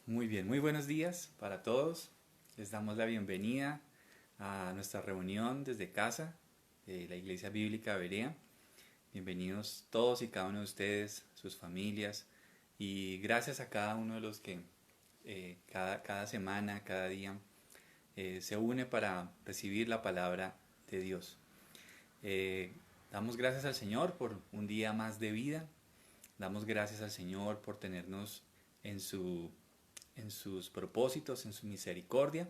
Muy bien, muy buenos días para todos. Les damos la bienvenida a nuestra reunión desde casa de la Iglesia Bíblica Berea. Bienvenidos todos y cada uno de ustedes, sus familias, y gracias a cada uno de los que cada semana, cada día se une para recibir la palabra de Dios. Eh, Damos gracias al Señor por un día más de vida. Damos gracias al Señor por tenernos en en sus propósitos, en su misericordia.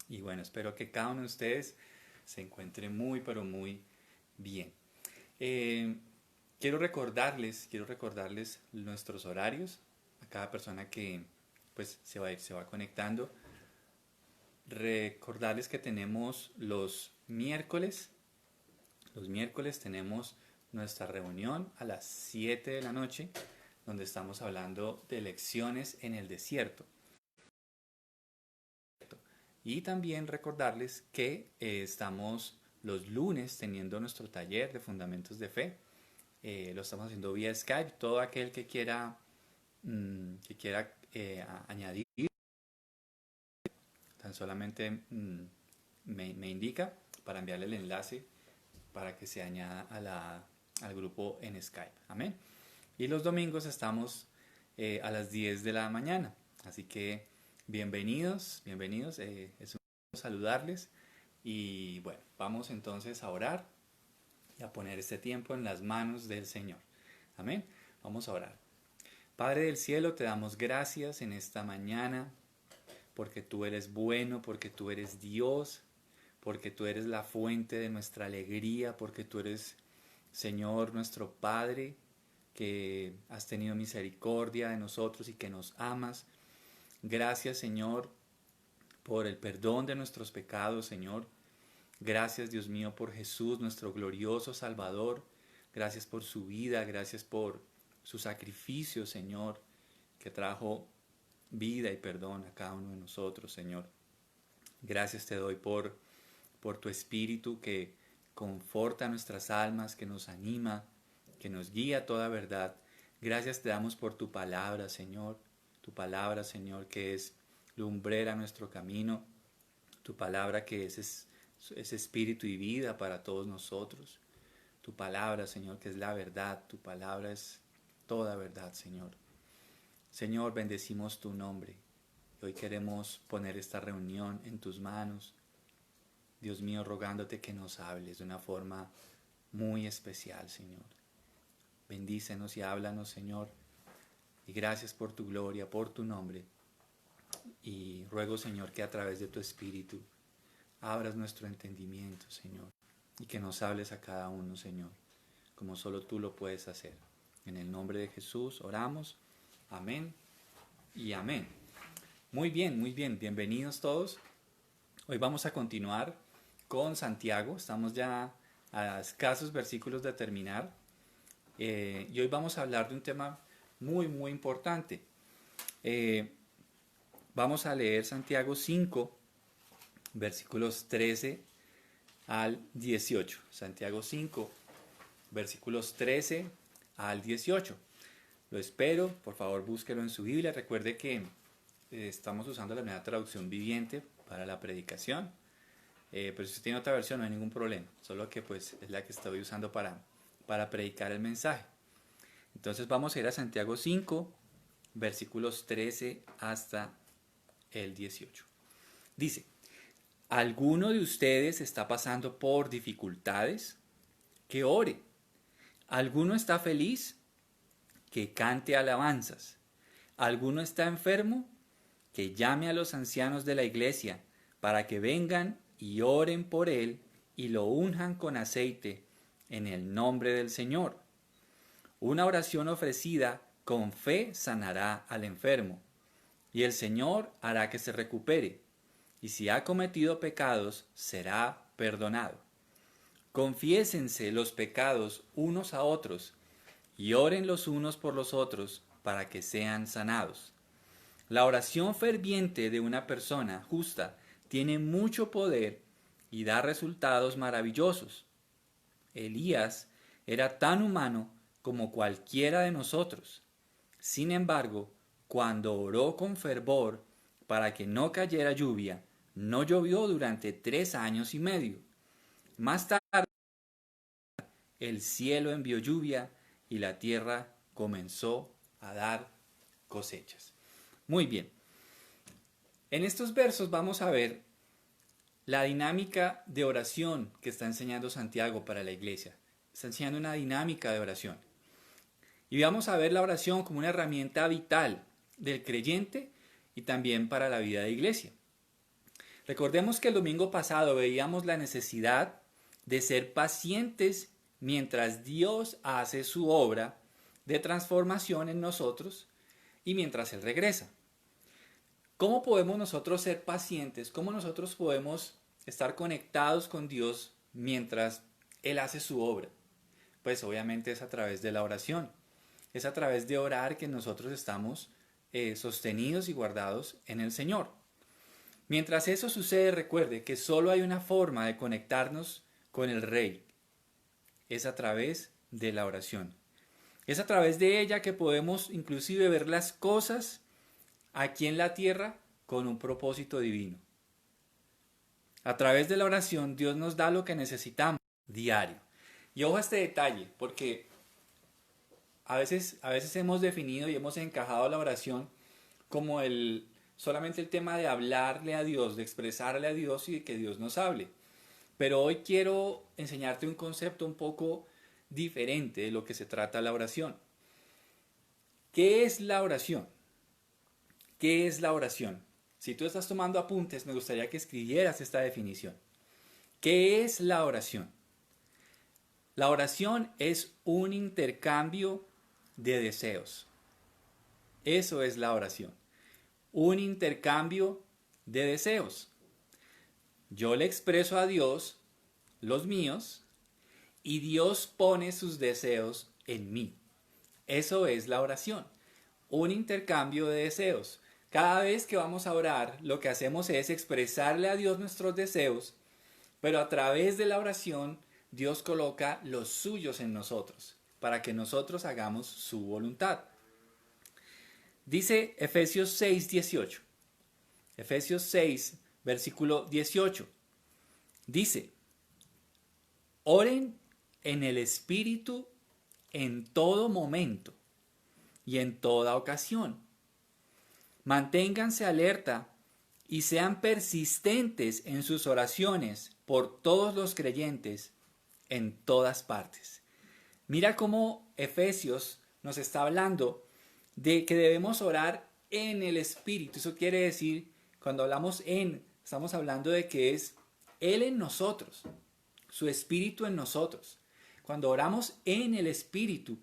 Y bueno, espero que cada uno de ustedes se encuentre muy, pero muy bien. Eh, quiero recordarles nuestros horarios a cada persona que pues se va conectando. Recordarles que tenemos los miércoles tenemos nuestra reunión a las 7 de la noche, donde estamos hablando de lecciones en el desierto. Y también recordarles que estamos los lunes teniendo nuestro taller de fundamentos de fe. Lo estamos haciendo vía Skype. Todo aquel que quiera añadir, tan solamente me indica para enviarle el enlace para que se añada al grupo en Skype. Amén. Y los domingos estamos a las 10 de la mañana. Así que bienvenidos, bienvenidos. Es un gusto saludarles. Y bueno, vamos entonces a orar y a poner este tiempo en las manos del Señor. Amén. Vamos a orar. Padre del cielo, te damos gracias en esta mañana porque tú eres bueno, porque tú eres Dios, porque tú eres la fuente de nuestra alegría, porque tú eres, Señor, nuestro Padre, que has tenido misericordia de nosotros y que nos amas. Gracias, Señor, por el perdón de nuestros pecados, Señor. Gracias, Dios mío, por Jesús, nuestro glorioso Salvador. Gracias por su vida, gracias por su sacrificio, Señor, que trajo vida y perdón a cada uno de nosotros, Señor. Gracias te doy por tu Espíritu que conforta nuestras almas, que nos anima, que nos guía a toda verdad. Gracias te damos por tu palabra, Señor. Tu palabra, Señor, que es lumbrera a nuestro camino. Tu palabra que es espíritu y vida para todos nosotros. Tu palabra, Señor, que es la verdad. Tu palabra es toda verdad, Señor. Señor, bendecimos tu nombre. Hoy queremos poner esta reunión en tus manos. Dios mío, rogándote que nos hables de una forma muy especial, Señor. Bendícenos y háblanos, Señor. Y gracias por tu gloria, por tu nombre. Y ruego, Señor, que a través de tu Espíritu abras nuestro entendimiento, Señor. Y que nos hables a cada uno, Señor, como solo tú lo puedes hacer. En el nombre de Jesús oramos. Amén y amén. Muy bien, muy bien. Bienvenidos todos. Hoy vamos a continuar con Santiago. Estamos ya a escasos versículos de terminar. Y hoy vamos a hablar de un tema muy, muy importante. Vamos a leer Santiago 5, versículos 13 al 18. Santiago 5, versículos 13 al 18. Lo espero, por favor búsquelo en su Biblia. Recuerde que estamos usando la nueva traducción viviente para la predicación. Pero si usted tiene otra versión no hay ningún problema. Solo que pues es la que estoy usando para predicar el mensaje. Entonces vamos a ir a Santiago 5, versículos 13 hasta el 18. Dice, ¿alguno de ustedes está pasando por dificultades? Que ore. ¿Alguno está feliz? Que cante alabanzas. ¿Alguno está enfermo? Que llame a los ancianos de la iglesia para que vengan y oren por él y lo unjan con aceite en el nombre del Señor. Una oración ofrecida con fe sanará al enfermo, y el Señor hará que se recupere, y si ha cometido pecados, será perdonado. Confiésense los pecados unos a otros, y oren los unos por los otros para que sean sanados. La oración ferviente de una persona justa tiene mucho poder y da resultados maravillosos. Elías era tan humano como cualquiera de nosotros. Sin embargo, cuando oró con fervor para que no cayera lluvia, no llovió durante 3 años y medio. Más tarde el cielo envió lluvia y la tierra comenzó a dar cosechas. Muy bien. En estos versos vamos a ver la dinámica de oración que está enseñando Santiago para la iglesia. Está enseñando una dinámica de oración. Y vamos a ver la oración como una herramienta vital del creyente y también para la vida de iglesia. Recordemos que el domingo pasado veíamos la necesidad de ser pacientes mientras Dios hace su obra de transformación en nosotros y mientras Él regresa. ¿Cómo podemos nosotros ser pacientes? ¿Cómo nosotros podemos estar conectados con Dios mientras Él hace su obra? Pues obviamente es a través de la oración. Es a través de orar que nosotros estamos sostenidos y guardados en el Señor. Mientras eso sucede, recuerde que solo hay una forma de conectarnos con el Rey. Es a través de la oración. Es a través de ella que podemos inclusive ver las cosas aquí en la tierra con un propósito divino. A través de la oración Dios nos da lo que necesitamos diario. Y ojo a este detalle, porque a veces hemos definido y hemos encajado la oración como solamente el tema de hablarle a Dios, de expresarle a Dios y de que Dios nos hable. Pero hoy quiero enseñarte un concepto un poco diferente de lo que se trata la oración. ¿Qué es la oración? ¿Qué es la oración? Si tú estás tomando apuntes, me gustaría que escribieras esta definición. ¿Qué es la oración? La oración es un intercambio de deseos. Eso es la oración. Un intercambio de deseos. Yo le expreso a Dios los míos y Dios pone sus deseos en mí. Eso es la oración. Un intercambio de deseos. Cada vez que vamos a orar, lo que hacemos es expresarle a Dios nuestros deseos, pero a través de la oración, Dios coloca los suyos en nosotros, para que nosotros hagamos su voluntad. Dice Efesios 6:18. Efesios 6, versículo 18. Dice, oren en el Espíritu en todo momento y en toda ocasión. Manténganse alerta y sean persistentes en sus oraciones por todos los creyentes en todas partes. Mira cómo Efesios nos está hablando de que debemos orar en el Espíritu. Eso quiere decir, cuando hablamos estamos hablando de que es Él en nosotros, su Espíritu en nosotros. Cuando oramos en el Espíritu,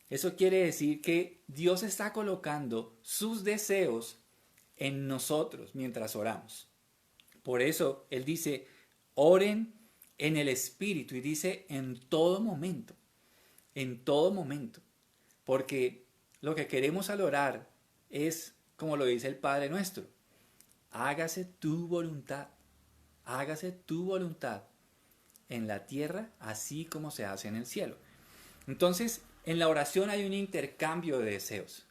eso quiere decir que Dios está colocando sus deseos en nosotros mientras oramos. Por eso Él dice, oren en el Espíritu, y dice en todo momento, porque lo que queremos al orar es, como lo dice el Padre nuestro, hágase tu voluntad en la tierra, así como se hace en el cielo. Entonces, en la oración hay un intercambio de deseos.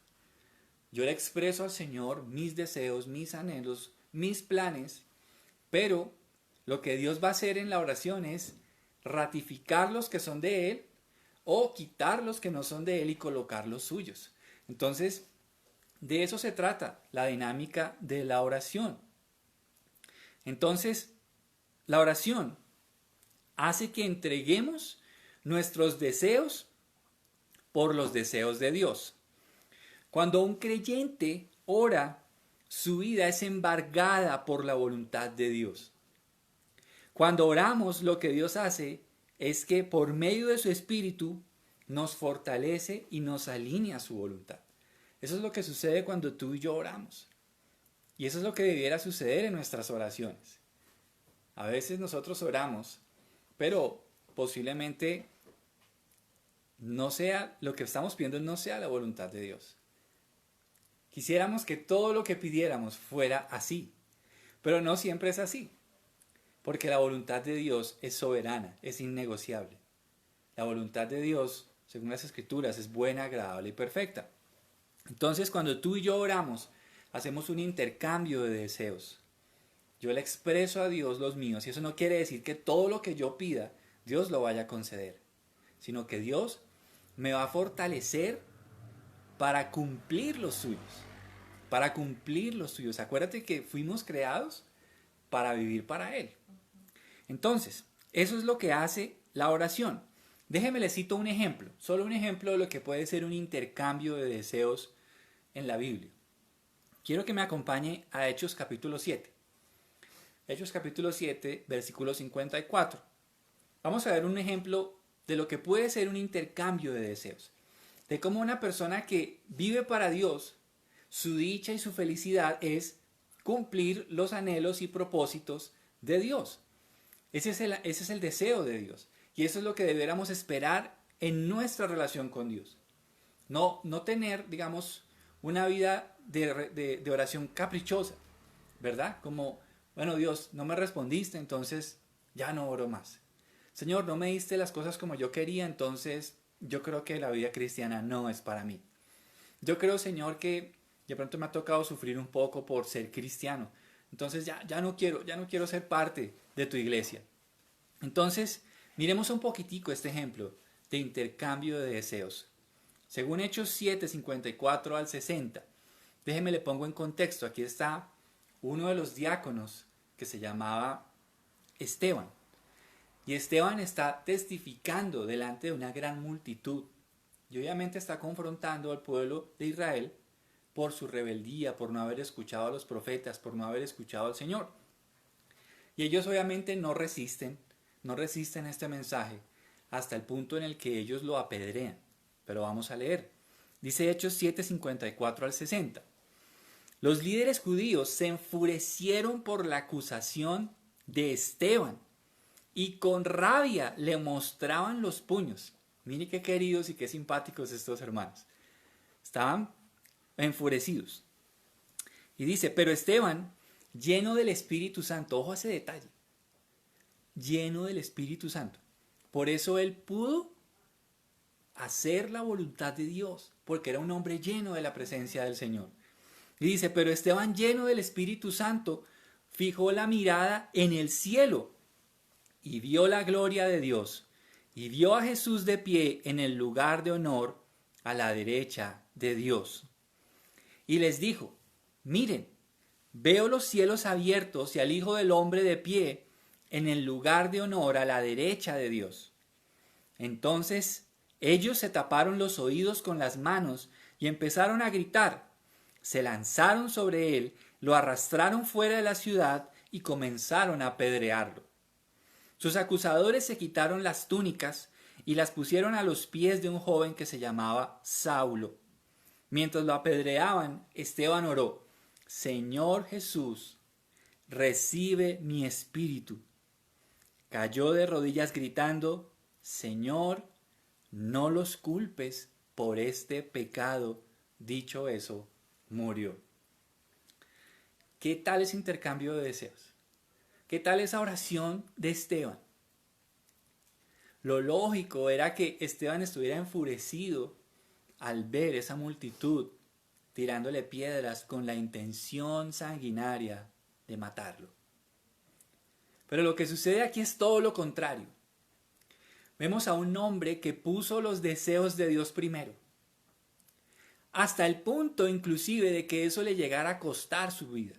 Yo le expreso al Señor mis deseos, mis anhelos, mis planes, pero lo que Dios va a hacer en la oración es ratificar los que son de Él o quitar los que no son de Él y colocar los suyos. Entonces, de eso se trata la dinámica de la oración. Entonces, la oración hace que entreguemos nuestros deseos por los deseos de Dios. Cuando un creyente ora, su vida es embargada por la voluntad de Dios. Cuando oramos, lo que Dios hace es que por medio de su Espíritu nos fortalece y nos alinea a su voluntad. Eso es lo que sucede cuando tú y yo oramos. Y eso es lo que debiera suceder en nuestras oraciones. A veces nosotros oramos, pero posiblemente no sea lo que estamos pidiendo, no sea la voluntad de Dios. Quisiéramos que todo lo que pidiéramos fuera así, pero no siempre es así, porque la voluntad de Dios es soberana, es innegociable. La voluntad de Dios, según las Escrituras, es buena, agradable y perfecta. Entonces, cuando tú y yo oramos, hacemos un intercambio de deseos. Yo le expreso a Dios los míos y eso no quiere decir que todo lo que yo pida, Dios lo vaya a conceder, sino que Dios me va a fortalecer para cumplir los suyos, para cumplir los suyos. Acuérdate que fuimos creados para vivir para Él. Entonces, eso es lo que hace la oración. Déjeme le cito un ejemplo, solo un ejemplo de lo que puede ser un intercambio de deseos en la Biblia. Quiero que me acompañe a Hechos capítulo 7. Hechos capítulo 7, versículo 54. Vamos a ver un ejemplo de lo que puede ser un intercambio de deseos. De cómo una persona que vive para Dios, su dicha y su felicidad es cumplir los anhelos y propósitos de Dios. Ese es el deseo de Dios. Y eso es lo que deberíamos esperar en nuestra relación con Dios. No tener, digamos, una vida de oración caprichosa, ¿verdad? Como, bueno, Dios, no me respondiste, entonces ya no oro más. Señor, no me diste las cosas como yo quería, entonces yo creo que la vida cristiana no es para mí. Yo creo, Señor, que de pronto me ha tocado sufrir un poco por ser cristiano. Entonces ya no quiero ser parte de tu iglesia. Entonces, miremos un poquitico este ejemplo de intercambio de deseos. Según Hechos 7, 54 al 60, déjeme le pongo en contexto. Aquí está uno de los diáconos que se llamaba Esteban. Y Esteban está testificando delante de una gran multitud. Y obviamente está confrontando al pueblo de Israel por su rebeldía, por no haber escuchado a los profetas, por no haber escuchado al Señor. Y ellos obviamente no resisten este mensaje hasta el punto en el que ellos lo apedrean. Pero vamos a leer. Dice Hechos 7, 54 al 60. Los líderes judíos se enfurecieron por la acusación de Esteban y con rabia le mostraban los puños. Mire qué queridos y qué simpáticos estos hermanos. Estaban enfurecidos. Y dice, pero Esteban, lleno del Espíritu Santo, ojo a ese detalle, lleno del Espíritu Santo. Por eso él pudo hacer la voluntad de Dios, porque era un hombre lleno de la presencia del Señor. Y dice, pero Esteban, lleno del Espíritu Santo, fijó la mirada en el cielo y vio la gloria de Dios y vio a Jesús de pie en el lugar de honor a la derecha de Dios. Y les dijo, miren, veo los cielos abiertos y al Hijo del Hombre de pie en el lugar de honor a la derecha de Dios. Entonces ellos se taparon los oídos con las manos y empezaron a gritar. Se lanzaron sobre él, lo arrastraron fuera de la ciudad y comenzaron a apedrearlo. Sus acusadores se quitaron las túnicas y las pusieron a los pies de un joven que se llamaba Saulo. Mientras lo apedreaban, Esteban oró, Señor Jesús, recibe mi espíritu. Cayó de rodillas gritando, Señor, no los culpes por este pecado. Dicho eso, murió. ¿Qué tal ese intercambio de deseos? ¿Qué tal esa oración de Esteban? Lo lógico era que Esteban estuviera enfurecido al ver esa multitud tirándole piedras con la intención sanguinaria de matarlo. Pero lo que sucede aquí es todo lo contrario. Vemos a un hombre que puso los deseos de Dios primero, hasta el punto inclusive de que eso le llegara a costar su vida.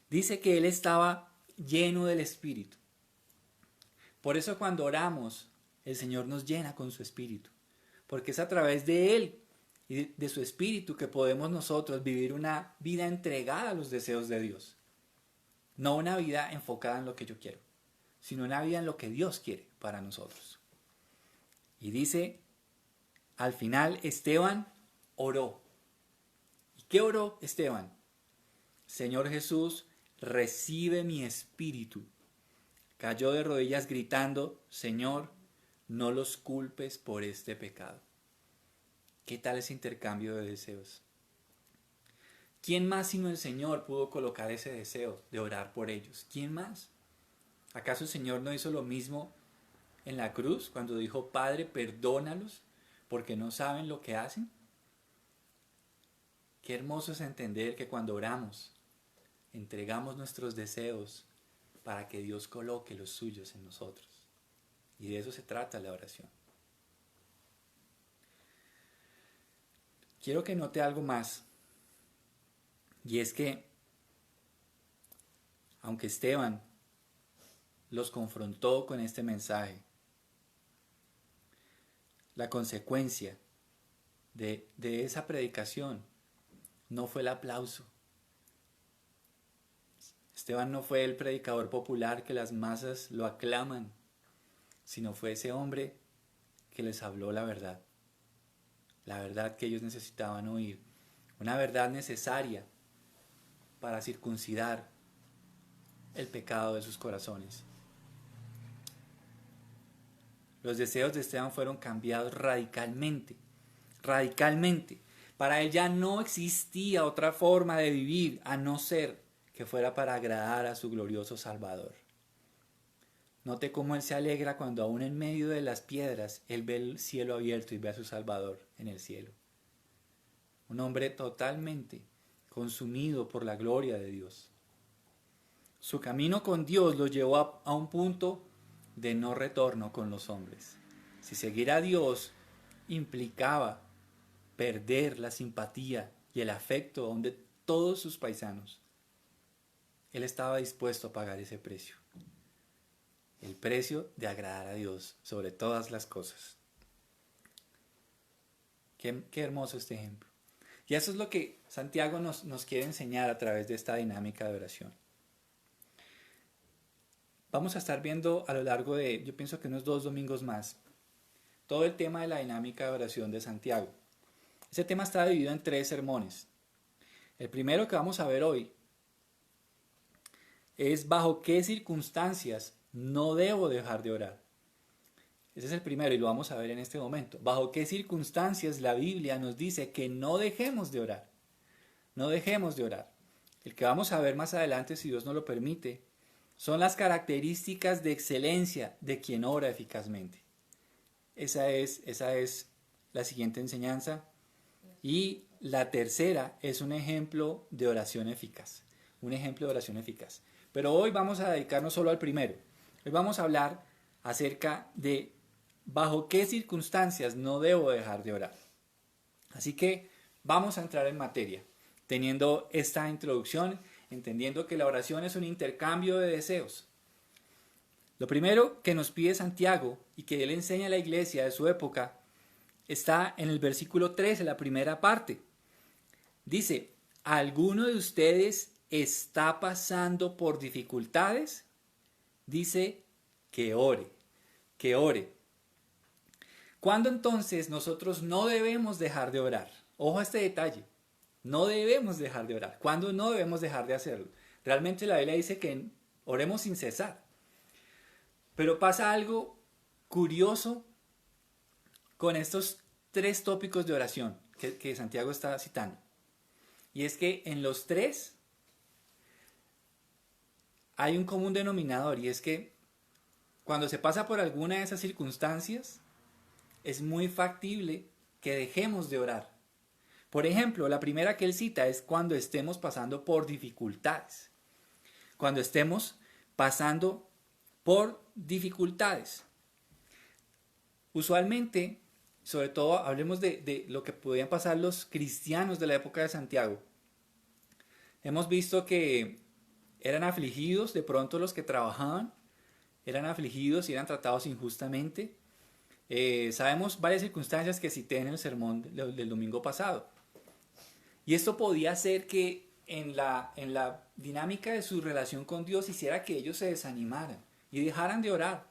Dice que él estaba lleno del Espíritu. Por eso cuando oramos, el Señor nos llena con su Espíritu, porque es a través de Él y de su Espíritu que podemos nosotros vivir una vida entregada a los deseos de Dios. No una vida enfocada en lo que yo quiero, sino una vida en lo que Dios quiere para nosotros. Y dice, al final Esteban oró. ¿Y qué oró Esteban? Señor Jesús, recibe mi espíritu. Cayó de rodillas gritando, Señor, no los culpes por este pecado. ¿Qué tal ese intercambio de deseos? ¿Quién más sino el Señor pudo colocar ese deseo de orar por ellos? ¿Quién más? ¿Acaso el Señor no hizo lo mismo en la cruz cuando dijo, Padre, perdónalos porque no saben lo que hacen? Qué hermoso es entender que cuando oramos, entregamos nuestros deseos para que Dios coloque los suyos en nosotros. Y de eso se trata la oración. Quiero que note algo más. Y es que, aunque Esteban los confrontó con este mensaje, la consecuencia de esa predicación no fue el aplauso. Esteban no fue el predicador popular que las masas lo aclaman, sino fue ese hombre que les habló la verdad que ellos necesitaban oír, una verdad necesaria para circuncidar el pecado de sus corazones. Los deseos de Esteban fueron cambiados radicalmente. Para él ya no existía otra forma de vivir a no ser que fuera para agradar a su glorioso Salvador. Note cómo él se alegra cuando aún en medio de las piedras él ve el cielo abierto y ve a su Salvador en el cielo. Un hombre totalmente consumido por la gloria de Dios. Su camino con Dios lo llevó a un punto de no retorno con los hombres. Si seguir a Dios implicaba perder la simpatía y el afecto de todos sus paisanos, él estaba dispuesto a pagar ese precio. El precio de agradar a Dios sobre todas las cosas. Qué hermoso este ejemplo. Y eso es lo que Santiago nos quiere enseñar a través de esta dinámica de oración. Vamos a estar viendo a lo largo de, yo pienso que unos 2 domingos más, todo el tema de la dinámica de oración de Santiago. Ese tema está dividido en 3 sermones. El primero que vamos a ver hoy es bajo qué circunstancias no debo dejar de orar. Ese es el primero y lo vamos a ver en este momento. Bajo qué circunstancias la Biblia nos dice que no dejemos de orar. No dejemos de orar. El que vamos a ver más adelante, si Dios nos lo permite, son las características de excelencia de quien ora eficazmente. Esa es la siguiente enseñanza. Y la tercera es un ejemplo de oración eficaz. Un ejemplo de oración eficaz. Pero hoy vamos a dedicarnos solo al primero. Hoy vamos a hablar acerca de bajo qué circunstancias no debo dejar de orar. Así que vamos a entrar en materia, teniendo esta introducción, entendiendo que la oración es un intercambio de deseos. Lo primero que nos pide Santiago y que él enseña a la iglesia de su época está en el versículo 13, la primera parte. Dice, ¿alguno de ustedes está pasando por dificultades? Dice que ore, que ore. ¿Cuándo entonces nosotros no debemos dejar de orar? Ojo a este detalle, no debemos dejar de orar. ¿Cuándo no debemos dejar de hacerlo? Realmente la Biblia dice que oremos sin cesar. Pero pasa algo curioso con estos 3 tópicos de oración que Santiago está citando. Y es que en los 3 hay un común denominador, y es que cuando se pasa por alguna de esas circunstancias, es muy factible que dejemos de orar. Por ejemplo, la primera que él cita es cuando estemos pasando por dificultades. Cuando estemos pasando por dificultades. Usualmente, sobre todo hablemos de lo que podían pasar los cristianos de la época de Santiago. Hemos visto que eran afligidos, de pronto los que trabajaban, eran afligidos y eran tratados injustamente. Sabemos varias circunstancias que cité en el sermón del domingo pasado. Y esto podía hacer que en la dinámica de su relación con Dios hiciera que ellos se desanimaran y dejaran de orar.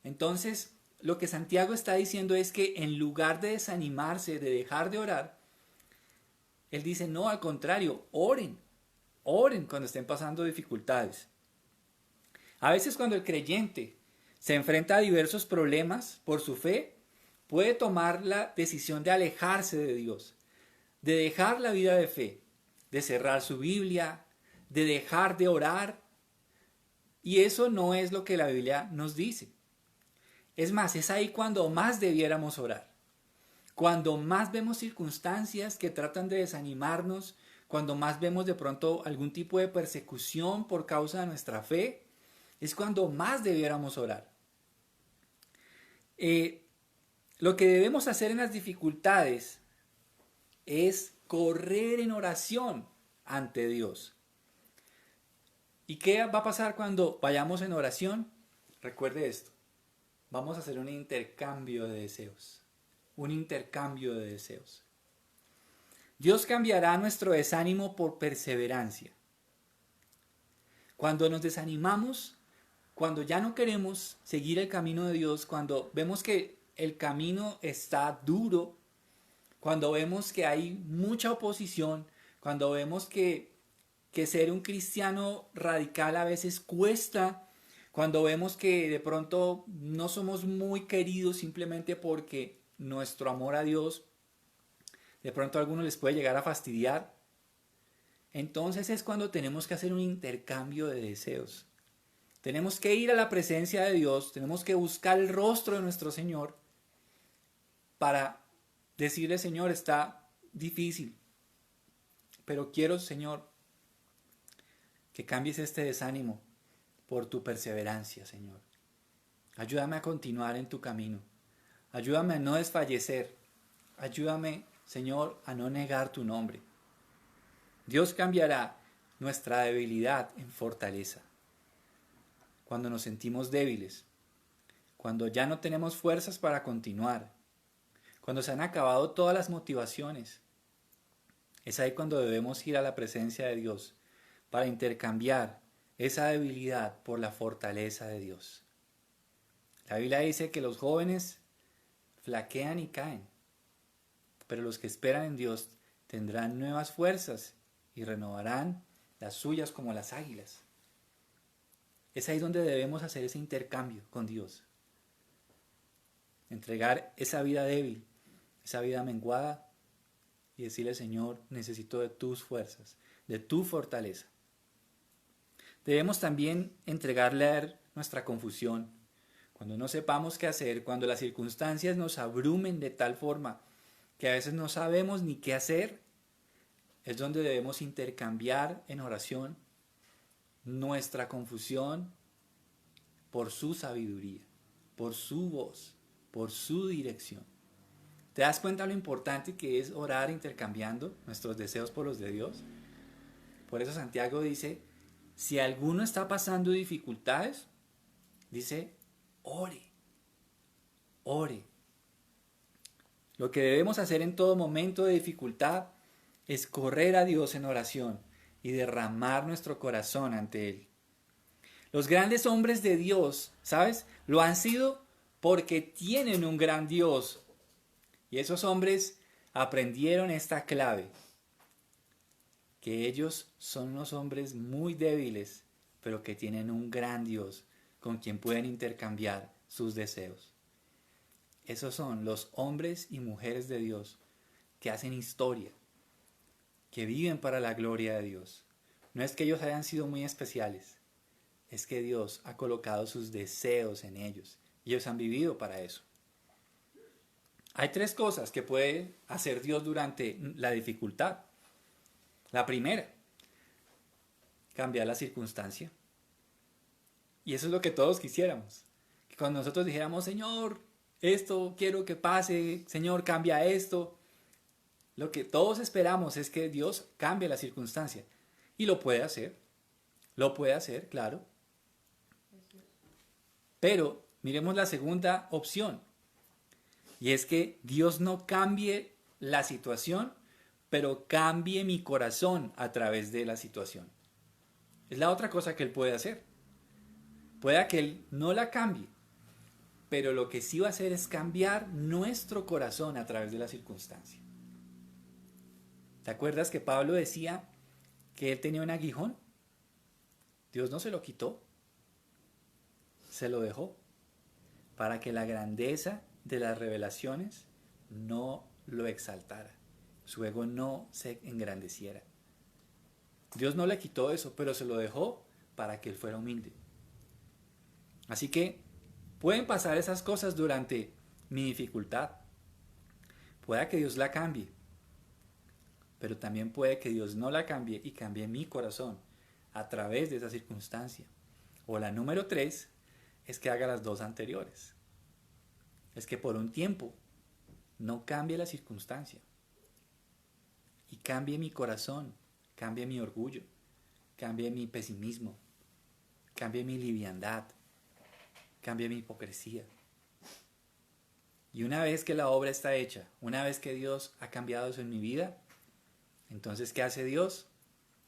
Entonces, lo que Santiago está diciendo es que en lugar de desanimarse, de dejar de orar, él dice, no, al contrario, oren cuando estén pasando dificultades. A veces cuando el creyente se enfrenta a diversos problemas por su fe, puede tomar la decisión de alejarse de Dios, de dejar la vida de fe, de cerrar su Biblia, de dejar de orar. Y eso no es lo que la Biblia nos dice. Es más, es ahí cuando más debiéramos orar. Cuando más vemos circunstancias que tratan de desanimarnos, cuando más vemos de pronto algún tipo de persecución por causa de nuestra fe, es cuando más debiéramos orar. Lo que debemos hacer en las dificultades es correr en oración ante Dios. ¿Y qué va a pasar cuando vayamos en oración? Recuerde esto. Vamos a hacer un intercambio de deseos. Un intercambio de deseos. Dios cambiará nuestro desánimo por perseverancia. Cuando nos desanimamos, cuando ya no queremos seguir el camino de Dios, cuando vemos que el camino está duro, cuando vemos que hay mucha oposición, cuando vemos que ser un cristiano radical a veces cuesta, cuando vemos que de pronto no somos muy queridos simplemente porque nuestro amor a Dios de pronto a algunos les puede llegar a fastidiar, entonces es cuando tenemos que hacer un intercambio de deseos. Tenemos que ir a la presencia de Dios, tenemos que buscar el rostro de nuestro Señor para decirle, Señor, está difícil, pero quiero, Señor, que cambies este desánimo por tu perseverancia, Señor. Ayúdame a continuar en tu camino. Ayúdame a no desfallecer. Ayúdame, Señor, a no negar tu nombre. Dios cambiará nuestra debilidad en fortaleza. Cuando nos sentimos débiles, cuando ya no tenemos fuerzas para continuar, cuando se han acabado todas las motivaciones, es ahí cuando debemos ir a la presencia de Dios para intercambiar esa debilidad por la fortaleza de Dios. La Biblia dice que los jóvenes flaquean y caen, pero los que esperan en Dios tendrán nuevas fuerzas y renovarán las suyas como las águilas. Es ahí donde debemos hacer ese intercambio con Dios. Entregar esa vida débil, esa vida menguada y decirle, Señor, necesito de tus fuerzas, de tu fortaleza. Debemos también entregarle a Él nuestra confusión. Cuando no sepamos qué hacer, cuando las circunstancias nos abrumen de tal forma que a veces no sabemos ni qué hacer, es donde debemos intercambiar en oración nuestra confusión por su sabiduría, por su voz, por su dirección. ¿Te das cuenta lo importante que es orar intercambiando nuestros deseos por los de Dios? Por eso Santiago dice, si alguno está pasando dificultades, dice, ore, ore. Lo que debemos hacer en todo momento de dificultad es correr a Dios en oración y derramar nuestro corazón ante Él. Los grandes hombres de Dios, ¿sabes? Lo han sido porque tienen un gran Dios. Y esos hombres aprendieron esta clave, que ellos son unos hombres muy débiles, pero que tienen un gran Dios con quien pueden intercambiar sus deseos. Esos son los hombres y mujeres de Dios que hacen historia, que viven para la gloria de Dios. No es que ellos hayan sido muy especiales, es que Dios ha colocado sus deseos en ellos y ellos han vivido para eso. Hay tres cosas que puede hacer Dios durante la dificultad. La primera, cambiar la circunstancia. Y eso es lo que todos quisiéramos. Que cuando nosotros dijéramos, Señor, esto quiero que pase, Señor, cambia esto. Lo que todos esperamos es que Dios cambie la circunstancia. Y lo puede hacer, claro. Pero miremos la segunda opción. Y es que Dios no cambie la situación, pero cambie mi corazón a través de la situación. Es la otra cosa que Él puede hacer. Puede que Él no la cambie, pero lo que sí va a hacer es cambiar nuestro corazón a través de la circunstancia. ¿Te acuerdas que Pablo decía que él tenía un aguijón? Dios no se lo quitó, se lo dejó, para que la grandeza de las revelaciones no lo exaltara, su ego no se engrandeciera. Dios no le quitó eso, pero se lo dejó para que él fuera humilde. Así que pueden pasar esas cosas durante mi dificultad. pueda que Dios la cambie, pero también puede que Dios no la cambie y cambie mi corazón a través de esa circunstancia. O la número 3 es que haga las dos anteriores. Es que por un tiempo no cambie la circunstancia y cambie mi corazón, cambie mi orgullo, cambie mi pesimismo, cambie mi liviandad, cambie mi hipocresía. Y una vez que la obra está hecha, una vez que Dios ha cambiado eso en mi vida, entonces, ¿qué hace Dios?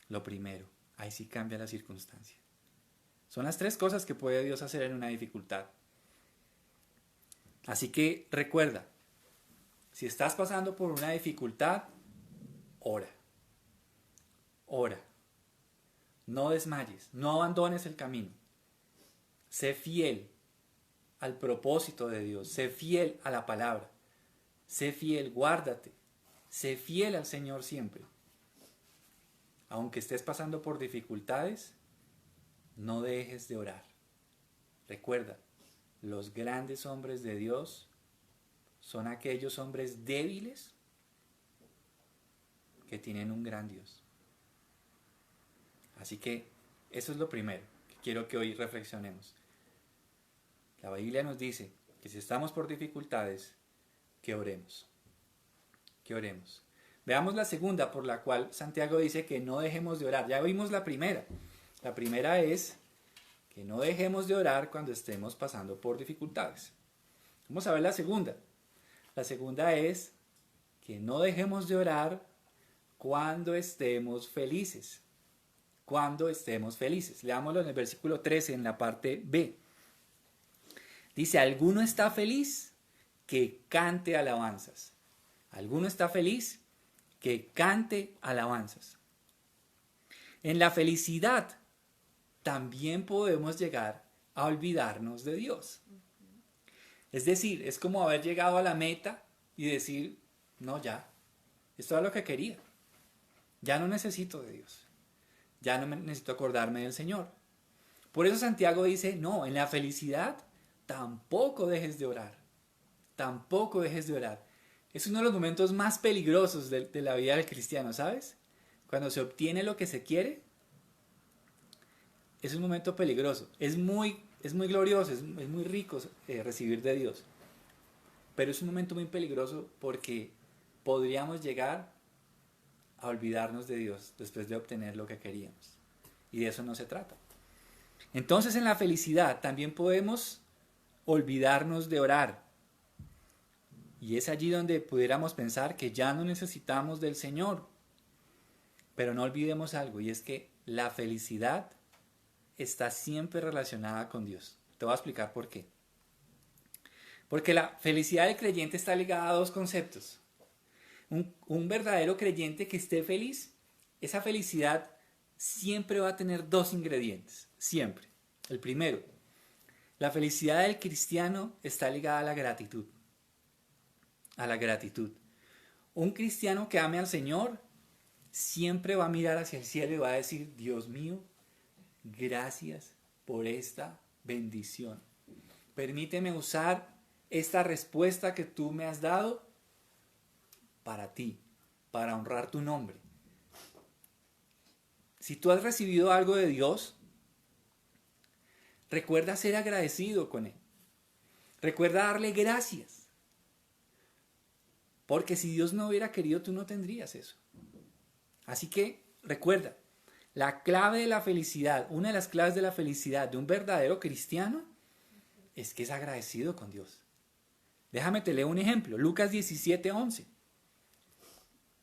Lo primero, ahí sí cambia la circunstancia. Son las 3 cosas que puede Dios hacer en una dificultad. Así que recuerda, si estás pasando por una dificultad, ora. Ora. No desmayes, no abandones el camino. Sé fiel al propósito de Dios, sé fiel a la palabra. Sé fiel, guárdate. Sé fiel al Señor siempre. Aunque estés pasando por dificultades, no dejes de orar. Recuerda, los grandes hombres de Dios son aquellos hombres débiles que tienen un gran Dios. Así que eso es lo primero que quiero que hoy reflexionemos. La Biblia nos dice que si estamos por dificultades, que oremos. Que oremos. Veamos la segunda por la cual Santiago dice que no dejemos de orar. Ya vimos la primera. La primera es que no dejemos de orar cuando estemos pasando por dificultades. Vamos a ver la segunda. La segunda es que no dejemos de orar cuando estemos felices. Cuando estemos felices. Leámoslo en el versículo 13, en la parte B. Dice, ¿alguno está feliz? Que cante alabanzas. ¿Alguno está feliz? Que cante alabanzas. En la felicidad también podemos llegar a olvidarnos de Dios. Es decir, es como haber llegado a la meta y decir, no, ya, esto es lo que quería. Ya no necesito de Dios. Ya no necesito acordarme del Señor. Por eso Santiago dice, no, en la felicidad tampoco dejes de orar. Tampoco dejes de orar. Es uno de los momentos más peligrosos de la vida del cristiano, ¿sabes? Cuando se obtiene lo que se quiere, es un momento peligroso. Es muy glorioso, es muy rico recibir de Dios. Pero es un momento muy peligroso porque podríamos llegar a olvidarnos de Dios después de obtener lo que queríamos. Y de eso no se trata. Entonces en la felicidad también podemos olvidarnos de orar. Y es allí donde pudiéramos pensar que ya no necesitamos del Señor. Pero no olvidemos algo, y es que la felicidad está siempre relacionada con Dios. Te voy a explicar por qué. Porque la felicidad del creyente está ligada a 2 conceptos. Un verdadero creyente que esté feliz, esa felicidad siempre va a tener 2 ingredientes. Siempre. El primero, la felicidad del cristiano está ligada a la gratitud. A la gratitud. Un cristiano que ame al Señor siempre va a mirar hacia el cielo y va a decir, Dios mío, gracias por esta bendición. Permíteme usar esta respuesta que tú me has dado para ti, para honrar tu nombre. Si tú has recibido algo de Dios, recuerda ser agradecido con Él. Recuerda darle gracias. Porque si Dios no hubiera querido, tú no tendrías eso. Así que recuerda, la clave de la felicidad, una de las claves de la felicidad de un verdadero cristiano es que es agradecido con Dios. Déjame te leo un ejemplo. Lucas 17:11.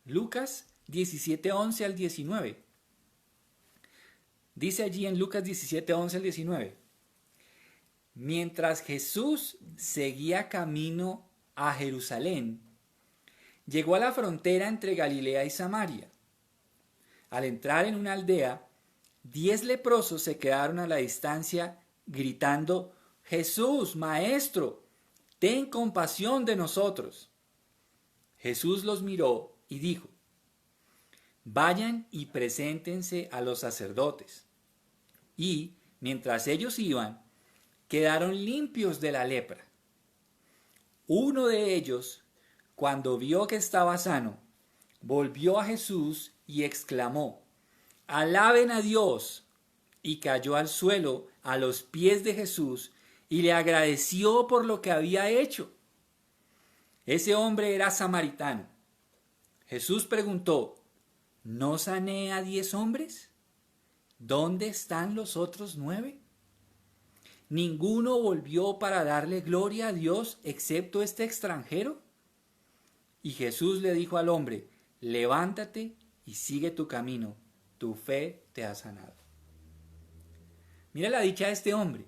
Lucas 17:11 al 19. Dice allí en Lucas 17:11 al 19. Mientras Jesús seguía camino a Jerusalén, llegó a la frontera entre Galilea y Samaria. Al entrar en una aldea, 10 leprosos se quedaron a la distancia gritando, Jesús, Maestro, ten compasión de nosotros. Jesús los miró y dijo, vayan y preséntense a los sacerdotes. Y, mientras ellos iban, quedaron limpios de la lepra. Uno de ellos, cuando vio que estaba sano, volvió a Jesús y exclamó: «Alaben a Dios», y cayó al suelo a los pies de Jesús y le agradeció por lo que había hecho. Ese hombre era samaritano. Jesús preguntó: ¿No sané a 10 hombres? ¿Dónde están los otros 9? ¿Ninguno volvió para darle gloria a Dios excepto este extranjero? Y Jesús le dijo al hombre: levántate y sigue tu camino, tu fe te ha sanado. Mira la dicha de este hombre.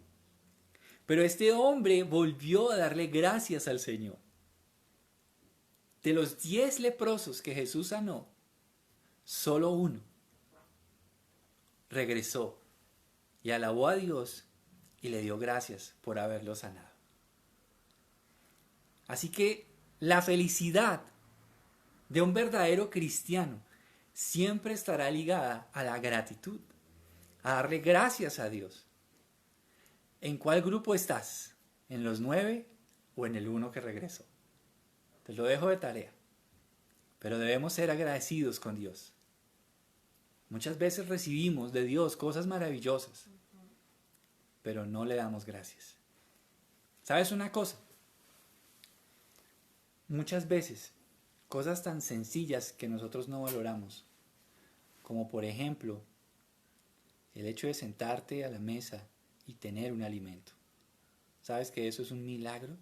Pero este hombre volvió a darle gracias al Señor. De los 10 leprosos que Jesús sanó, solo uno regresó y alabó a Dios y le dio gracias por haberlo sanado. Así que la felicidad de un verdadero cristiano siempre estará ligada a la gratitud, a darle gracias a Dios. ¿En cuál grupo estás? ¿En los 9 o en el 1 que regresó? Te lo dejo de tarea. Pero debemos ser agradecidos con Dios. Muchas veces recibimos de Dios cosas maravillosas, pero no le damos gracias. ¿Sabes una cosa? Muchas veces, cosas tan sencillas que nosotros no valoramos, como por ejemplo, el hecho de sentarte a la mesa y tener un alimento. ¿Sabes que eso es un milagro?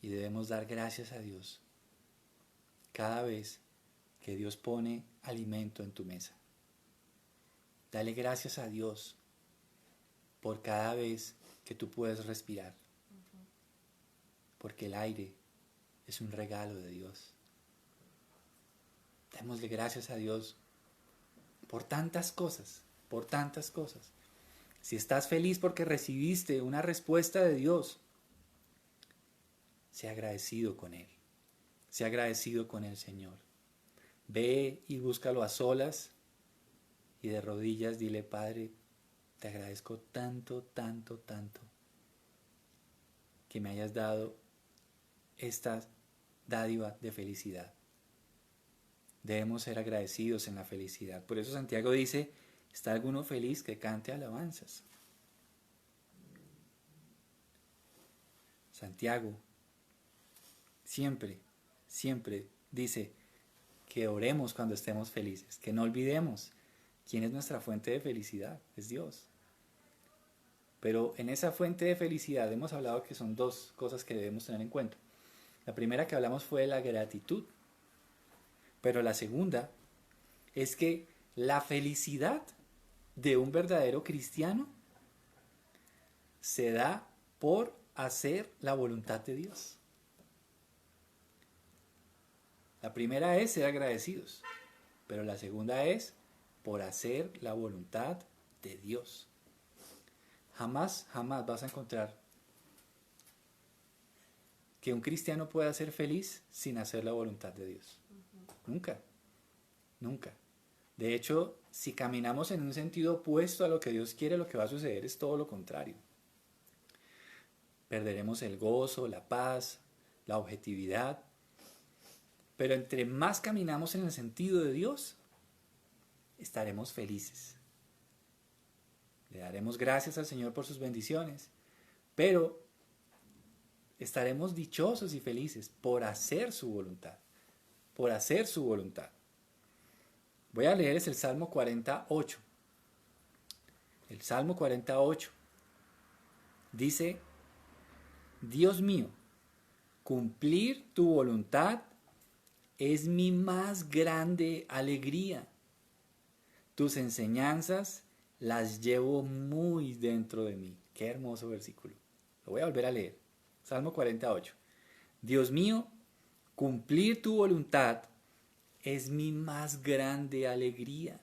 Y debemos dar gracias a Dios cada vez que Dios pone alimento en tu mesa. Dale gracias a Dios por cada vez que tú puedes respirar. Porque el aire es un regalo de Dios. Démosle gracias a Dios por tantas cosas, por tantas cosas. Si estás feliz porque recibiste una respuesta de Dios, sea agradecido con Él. Sea agradecido con el Señor. Ve y búscalo a solas y de rodillas dile: Padre, te agradezco tanto, tanto, tanto que me hayas dado esta dádiva de felicidad. Debemos ser agradecidos en la felicidad. Por eso Santiago dice: ¿está alguno feliz que cante alabanzas? Santiago siempre dice que oremos cuando estemos felices, que no olvidemos quién es nuestra fuente de felicidad, es Dios. Pero en esa fuente de felicidad hemos hablado que son 2 cosas que debemos tener en cuenta. La primera que hablamos fue la gratitud, pero la segunda es que la felicidad de un verdadero cristiano se da por hacer la voluntad de Dios. La primera es ser agradecidos, pero la segunda es por hacer la voluntad de Dios. Jamás vas a encontrar que un cristiano pueda ser feliz sin hacer la voluntad de Dios. Nunca. De hecho, si caminamos en un sentido opuesto a lo que Dios quiere, lo que va a suceder es todo lo contrario. Perderemos el gozo, la paz, la objetividad. Pero entre más caminamos en el sentido de Dios, estaremos felices. Le daremos gracias al Señor por sus bendiciones, pero estaremos dichosos y felices por hacer su voluntad. Por hacer su voluntad. Voy a leerles el Salmo 48. El Salmo 48 dice: Dios mío, cumplir tu voluntad es mi más grande alegría. Tus enseñanzas las llevo muy dentro de mí. Qué hermoso versículo. Lo voy a volver a leer. Salmo 48. Dios mío, cumplir tu voluntad es mi más grande alegría.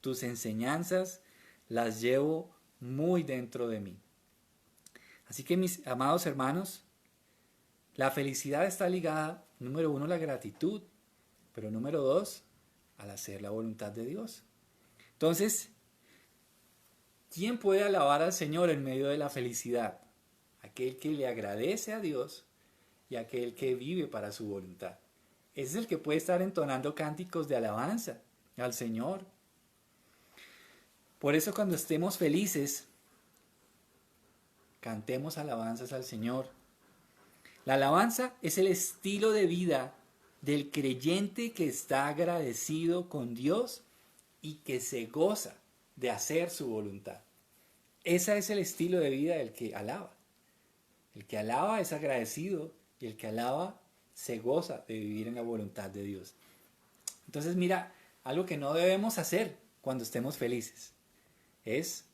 Tus enseñanzas las llevo muy dentro de mí. Así que, mis amados hermanos, la felicidad está ligada, número 1, a la gratitud, pero número 2, al hacer la voluntad de Dios. Entonces, ¿quién puede alabar al Señor en medio de la felicidad? Aquel que le agradece a Dios y aquel que vive para su voluntad. Ese es el que puede estar entonando cánticos de alabanza al Señor. Por eso cuando estemos felices, cantemos alabanzas al Señor. La alabanza es el estilo de vida del creyente que está agradecido con Dios y que se goza de hacer su voluntad. Ese es el estilo de vida del que alaba. El que alaba es agradecido y el que alaba se goza de vivir en la voluntad de Dios. Entonces mira, algo que no debemos hacer cuando estemos felices es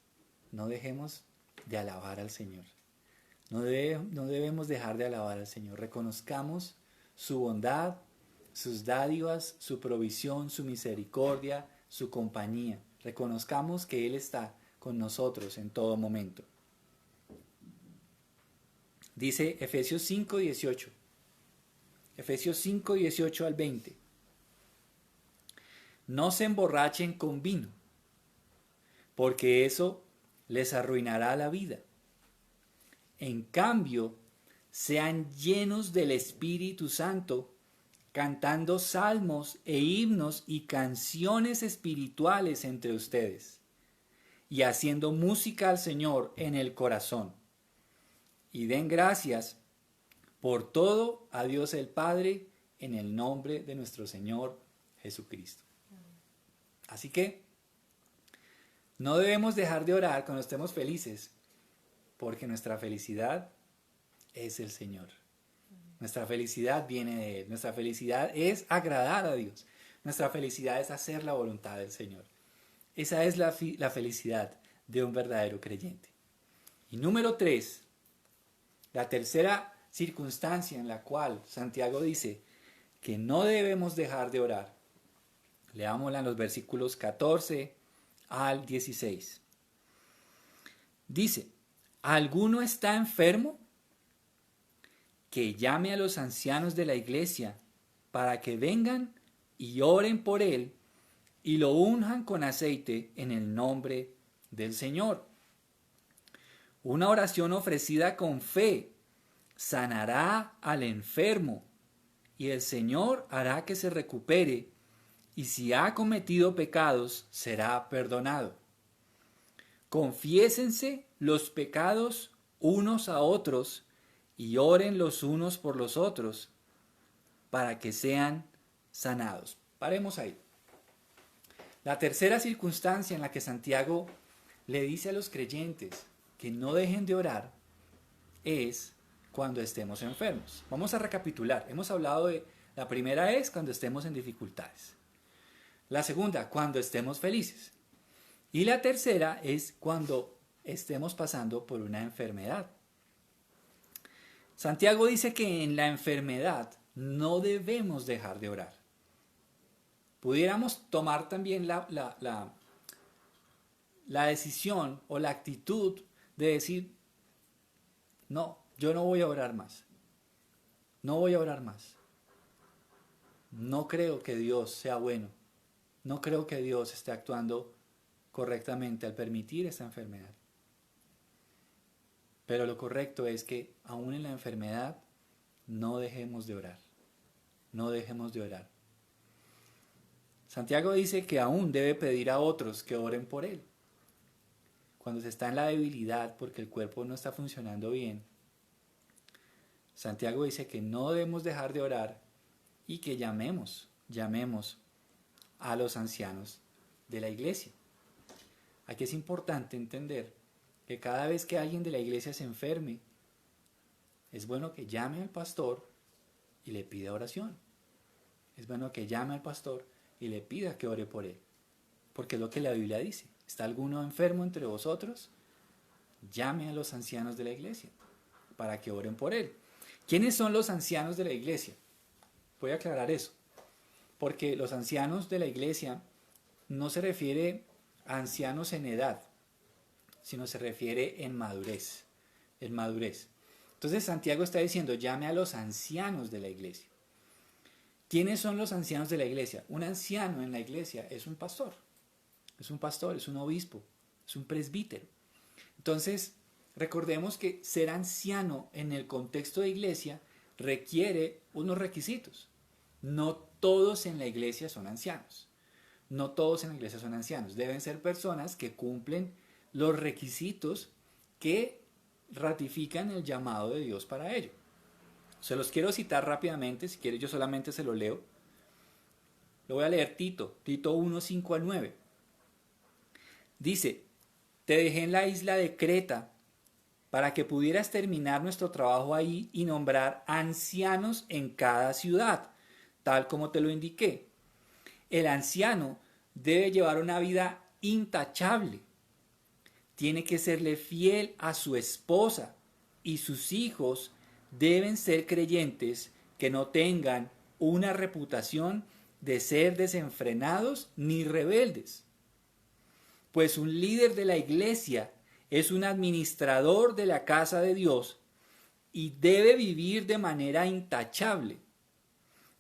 no dejemos de alabar al Señor. No debemos dejar de alabar al Señor. Reconozcamos su bondad, sus dádivas, su provisión, su misericordia, su compañía. Reconozcamos que Él está con nosotros en todo momento. Dice Efesios 5:18. Efesios 5:18 al 20. No se emborrachen con vino, porque eso les arruinará la vida. En cambio, sean llenos del Espíritu Santo, cantando salmos e himnos y canciones espirituales entre ustedes, y haciendo música al Señor en el corazón. Y den gracias por todo a Dios el Padre en el nombre de nuestro Señor Jesucristo. Así que no debemos dejar de orar cuando estemos felices, porque nuestra felicidad es el Señor. Nuestra felicidad viene de Él. Nuestra felicidad es agradar a Dios. Nuestra felicidad es hacer la voluntad del Señor. Esa es la felicidad de un verdadero creyente. Y número 3, la tercera circunstancia en la cual Santiago dice que no debemos dejar de orar. Leámosla en los versículos 14 al 16. Dice: ¿alguno está enfermo? Que llame a los ancianos de la iglesia para que vengan y oren por él y lo unjan con aceite en el nombre del Señor. Una oración ofrecida con fe sanará al enfermo y el Señor hará que se recupere, y si ha cometido pecados será perdonado. Confiésense los pecados unos a otros y oren los unos por los otros para que sean sanados. Paremos ahí. La tercera circunstancia en la que Santiago le dice a los creyentes que no dejen de orar es cuando estemos enfermos. Vamos a recapitular. Hemos hablado de la primera es cuando estemos en dificultades. La segunda, cuando estemos felices. Y la tercera es cuando estemos pasando por una enfermedad. Santiago dice que en la enfermedad no debemos dejar de orar. Pudiéramos tomar también la decisión o la actitud de decir, no, yo no voy a orar más. No voy a orar más. No creo que Dios sea bueno. No creo que Dios esté actuando correctamente al permitir esta enfermedad. Pero lo correcto es que aún en la enfermedad no dejemos de orar. No dejemos de orar. Santiago dice que aún debe pedir a otros que oren por él. Cuando se está en la debilidad porque el cuerpo no está funcionando bien, Santiago dice que no debemos dejar de orar y que llamemos a los ancianos de la iglesia. Aquí es importante entender que cada vez que alguien de la iglesia se enferme, es bueno que llame al pastor y le pida oración. Es bueno que llame al pastor y le pida que ore por él. Porque es lo que la Biblia dice. ¿Está alguno enfermo entre vosotros? Llame a los ancianos de la iglesia para que oren por él. ¿Quiénes son los ancianos de la iglesia? Voy a aclarar eso. Porque los ancianos de la iglesia no se refiere a ancianos en edad, sino se refiere en madurez. En madurez. Entonces Santiago está diciendo, llame a los ancianos de la iglesia. ¿Quiénes son los ancianos de la iglesia? Un anciano en la iglesia es un pastor. Es un pastor, es un obispo, es un presbítero. Entonces, recordemos que ser anciano en el contexto de iglesia requiere unos requisitos. No todos en la iglesia son ancianos. No todos en la iglesia son ancianos. Deben ser personas que cumplen los requisitos que ratifican el llamado de Dios para ello. Se los quiero citar rápidamente, si quieres yo solamente se lo leo. Lo voy a leer Tito 1, 5 al 9. Dice, te dejé en la isla de Creta para que pudieras terminar nuestro trabajo ahí y nombrar ancianos en cada ciudad, tal como te lo indiqué. El anciano debe llevar una vida intachable. Tiene que serle fiel a su esposa y sus hijos deben ser creyentes que no tengan una reputación de ser desenfrenados ni rebeldes. Pues un líder de la iglesia es un administrador de la casa de Dios y debe vivir de manera intachable.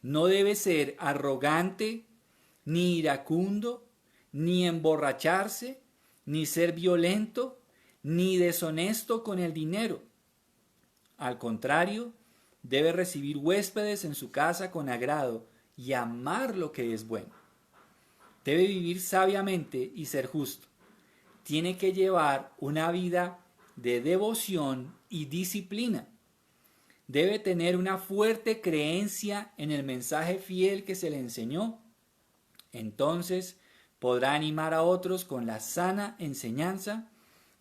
No debe ser arrogante, ni iracundo, ni emborracharse, ni ser violento, ni deshonesto con el dinero. Al contrario, debe recibir huéspedes en su casa con agrado y amar lo que es bueno. Debe vivir sabiamente y ser justo. Tiene que llevar una vida de devoción y disciplina. Debe tener una fuerte creencia en el mensaje fiel que se le enseñó. Entonces podrá animar a otros con la sana enseñanza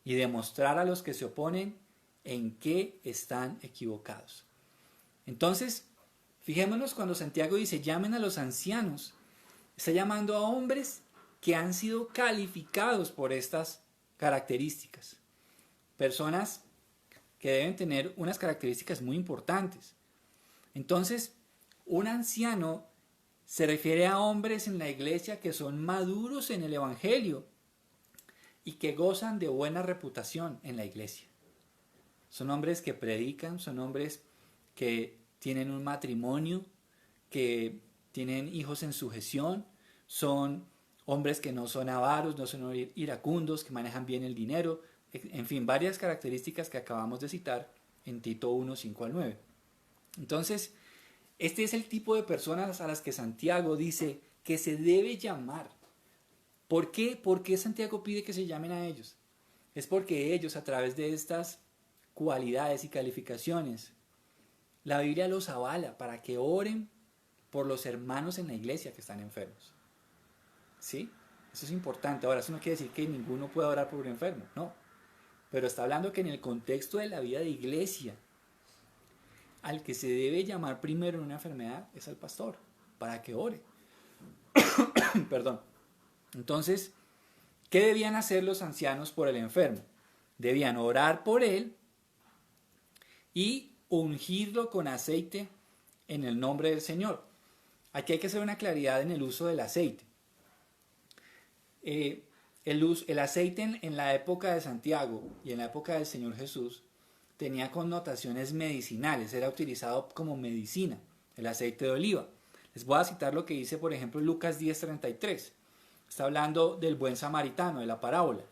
y demostrar a los que se oponen en qué están equivocados. Entonces, fijémonos cuando Santiago dice llamen a los ancianos, está llamando a hombres que han sido calificados por estas características. Personas que deben tener unas características muy importantes. Entonces, un anciano se refiere a hombres en la iglesia que son maduros en el evangelio y que gozan de buena reputación en la iglesia. Son hombres que predican, son hombres que tienen un matrimonio, que tienen hijos en sujeción, son hombres que no son avaros, no son iracundos, que manejan bien el dinero, en fin, varias características que acabamos de citar en Tito 1, 5 al 9. Entonces, este es el tipo de personas a las que Santiago dice que se debe llamar. ¿Por qué? ¿Por qué Santiago pide que se llamen a ellos? Es porque ellos, a través de estas cualidades y calificaciones, la Biblia los avala para que oren por los hermanos en la iglesia que están enfermos. ¿Sí? Eso es importante. Ahora, eso no quiere decir que ninguno pueda orar por un enfermo, no. Pero está hablando que en el contexto de la vida de iglesia, al que se debe llamar primero en una enfermedad es al pastor, para que ore. Perdón. Entonces, ¿qué debían hacer los ancianos por el enfermo? Debían orar por él y ungirlo con aceite en el nombre del Señor. Aquí hay que hacer una claridad en el uso del aceite. El aceite en la época de Santiago y en la época del Señor Jesús tenía connotaciones medicinales, era utilizado como medicina, el aceite de oliva. Les voy a citar lo que dice, por ejemplo, Lucas 10:33. Está hablando del buen samaritano, de la parábola.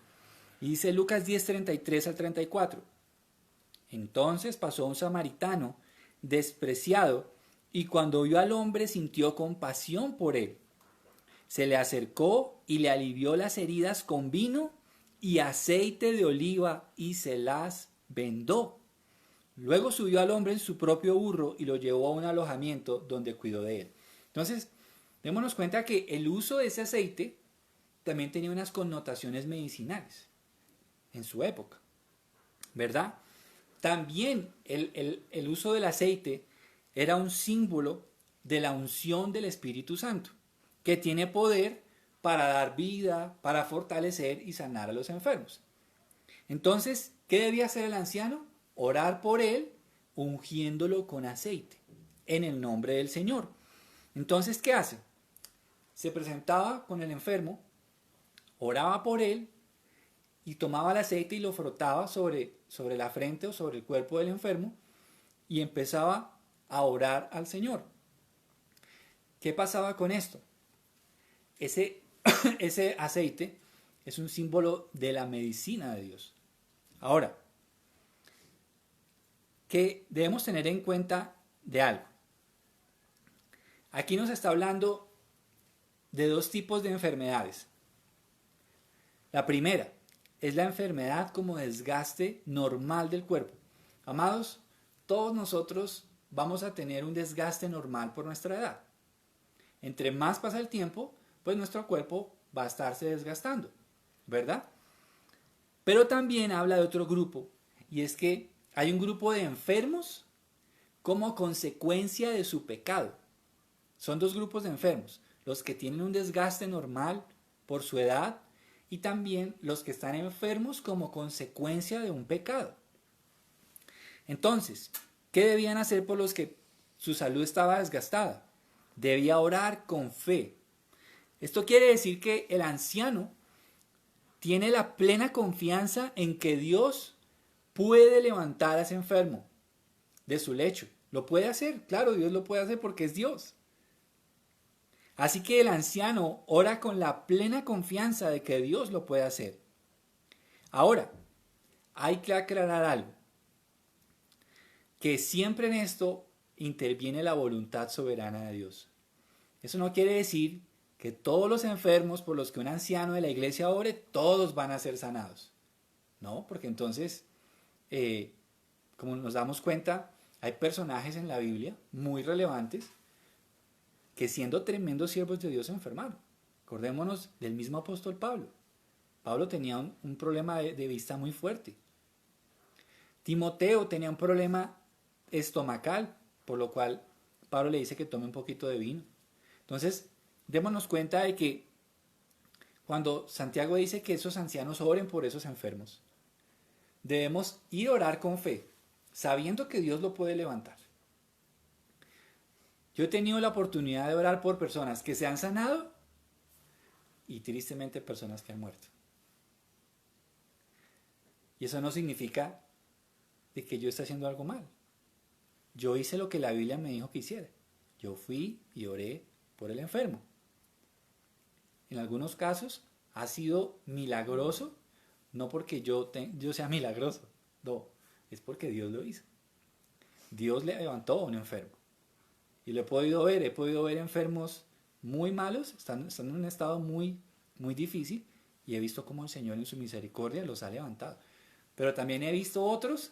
Y dice Lucas 10:33 al 34. Entonces pasó un samaritano despreciado y cuando vio al hombre sintió compasión por él. Se le acercó y le alivió las heridas con vino y aceite de oliva y se las vendó. Luego subió al hombre en su propio burro y lo llevó a un alojamiento donde cuidó de él. Entonces, démonos cuenta que el uso de ese aceite también tenía unas connotaciones medicinales en su época, ¿verdad? También el uso del aceite era un símbolo de la unción del Espíritu Santo, que tiene poder para dar vida, para fortalecer y sanar a los enfermos. Entonces, ¿qué debía hacer el anciano? Orar por él, ungiéndolo con aceite, en el nombre del Señor. Entonces, ¿qué hace? Se presentaba con el enfermo, oraba por él y tomaba el aceite y lo frotaba sobre la frente o sobre el cuerpo del enfermo y empezaba a orar al Señor. ¿Qué pasaba con esto? Ese aceite es un símbolo de la medicina de Dios. Ahora, que debemos tener en cuenta de algo. Aquí nos está hablando de dos tipos de enfermedades. La primera es la enfermedad como desgaste normal del cuerpo. Amados, todos nosotros vamos a tener un desgaste normal por nuestra edad. Entre más pasa el tiempo, pues nuestro cuerpo va a estarse desgastando, ¿verdad? Pero también habla de otro grupo, y es que hay un grupo de enfermos como consecuencia de su pecado. Son dos grupos de enfermos, los que tienen un desgaste normal por su edad y también los que están enfermos como consecuencia de un pecado. Entonces, ¿qué debían hacer por los que su salud estaba desgastada? Debía orar con fe. Esto quiere decir que el anciano tiene la plena confianza en que Dios puede levantar a ese enfermo de su lecho. Lo puede hacer, claro, Dios lo puede hacer porque es Dios. Así que el anciano ora con la plena confianza de que Dios lo puede hacer. Ahora, hay que aclarar algo, que siempre en esto interviene la voluntad soberana de Dios. Eso no quiere decir que todos los enfermos por los que un anciano de la iglesia ore, todos van a ser sanados. No, porque entonces, como nos damos cuenta, hay personajes en la Biblia muy relevantes que siendo tremendos siervos de Dios se enfermaron. Acordémonos del mismo apóstol Pablo. Pablo tenía un problema de vista muy fuerte. Timoteo tenía un problema estomacal, por lo cual Pablo le dice que tome un poquito de vino. Entonces, démonos cuenta de que cuando Santiago dice que esos ancianos oren por esos enfermos, debemos ir a orar con fe, sabiendo que Dios lo puede levantar. Yo he tenido la oportunidad de orar por personas que se han sanado y tristemente personas que han muerto. Y eso no significa de que yo esté haciendo algo mal. Yo hice lo que la Biblia me dijo que hiciera. Yo fui y oré por el enfermo. En algunos casos ha sido milagroso, no porque yo sea milagroso, no, es porque Dios lo hizo. Dios le levantó a un enfermo. Y lo he podido ver enfermos muy malos, están en un estado muy, muy difícil, y he visto cómo el Señor en su misericordia los ha levantado. Pero también he visto otros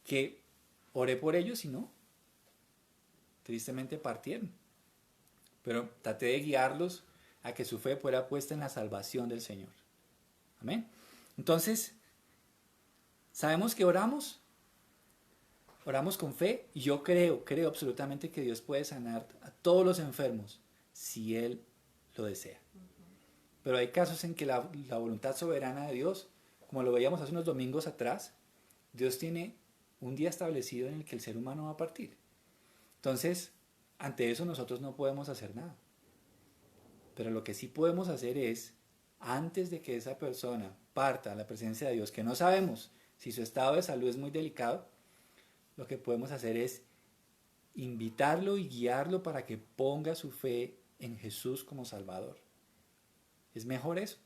que oré por ellos y no, tristemente partieron. Pero traté de guiarlos a que su fe fuera puesta en la salvación del Señor. Amén. Entonces, sabemos que oramos con fe y yo creo absolutamente que Dios puede sanar a todos los enfermos si Él lo desea. Pero hay casos en que la voluntad soberana de Dios, como lo veíamos hace unos domingos atrás, Dios tiene un día establecido en el que el ser humano va a partir. Entonces, ante eso nosotros no podemos hacer nada. Pero lo que sí podemos hacer es, antes de que esa persona parta a la presencia de Dios, que no sabemos si su estado de salud es muy delicado, lo que podemos hacer es invitarlo y guiarlo para que ponga su fe en Jesús como Salvador. Es mejor eso.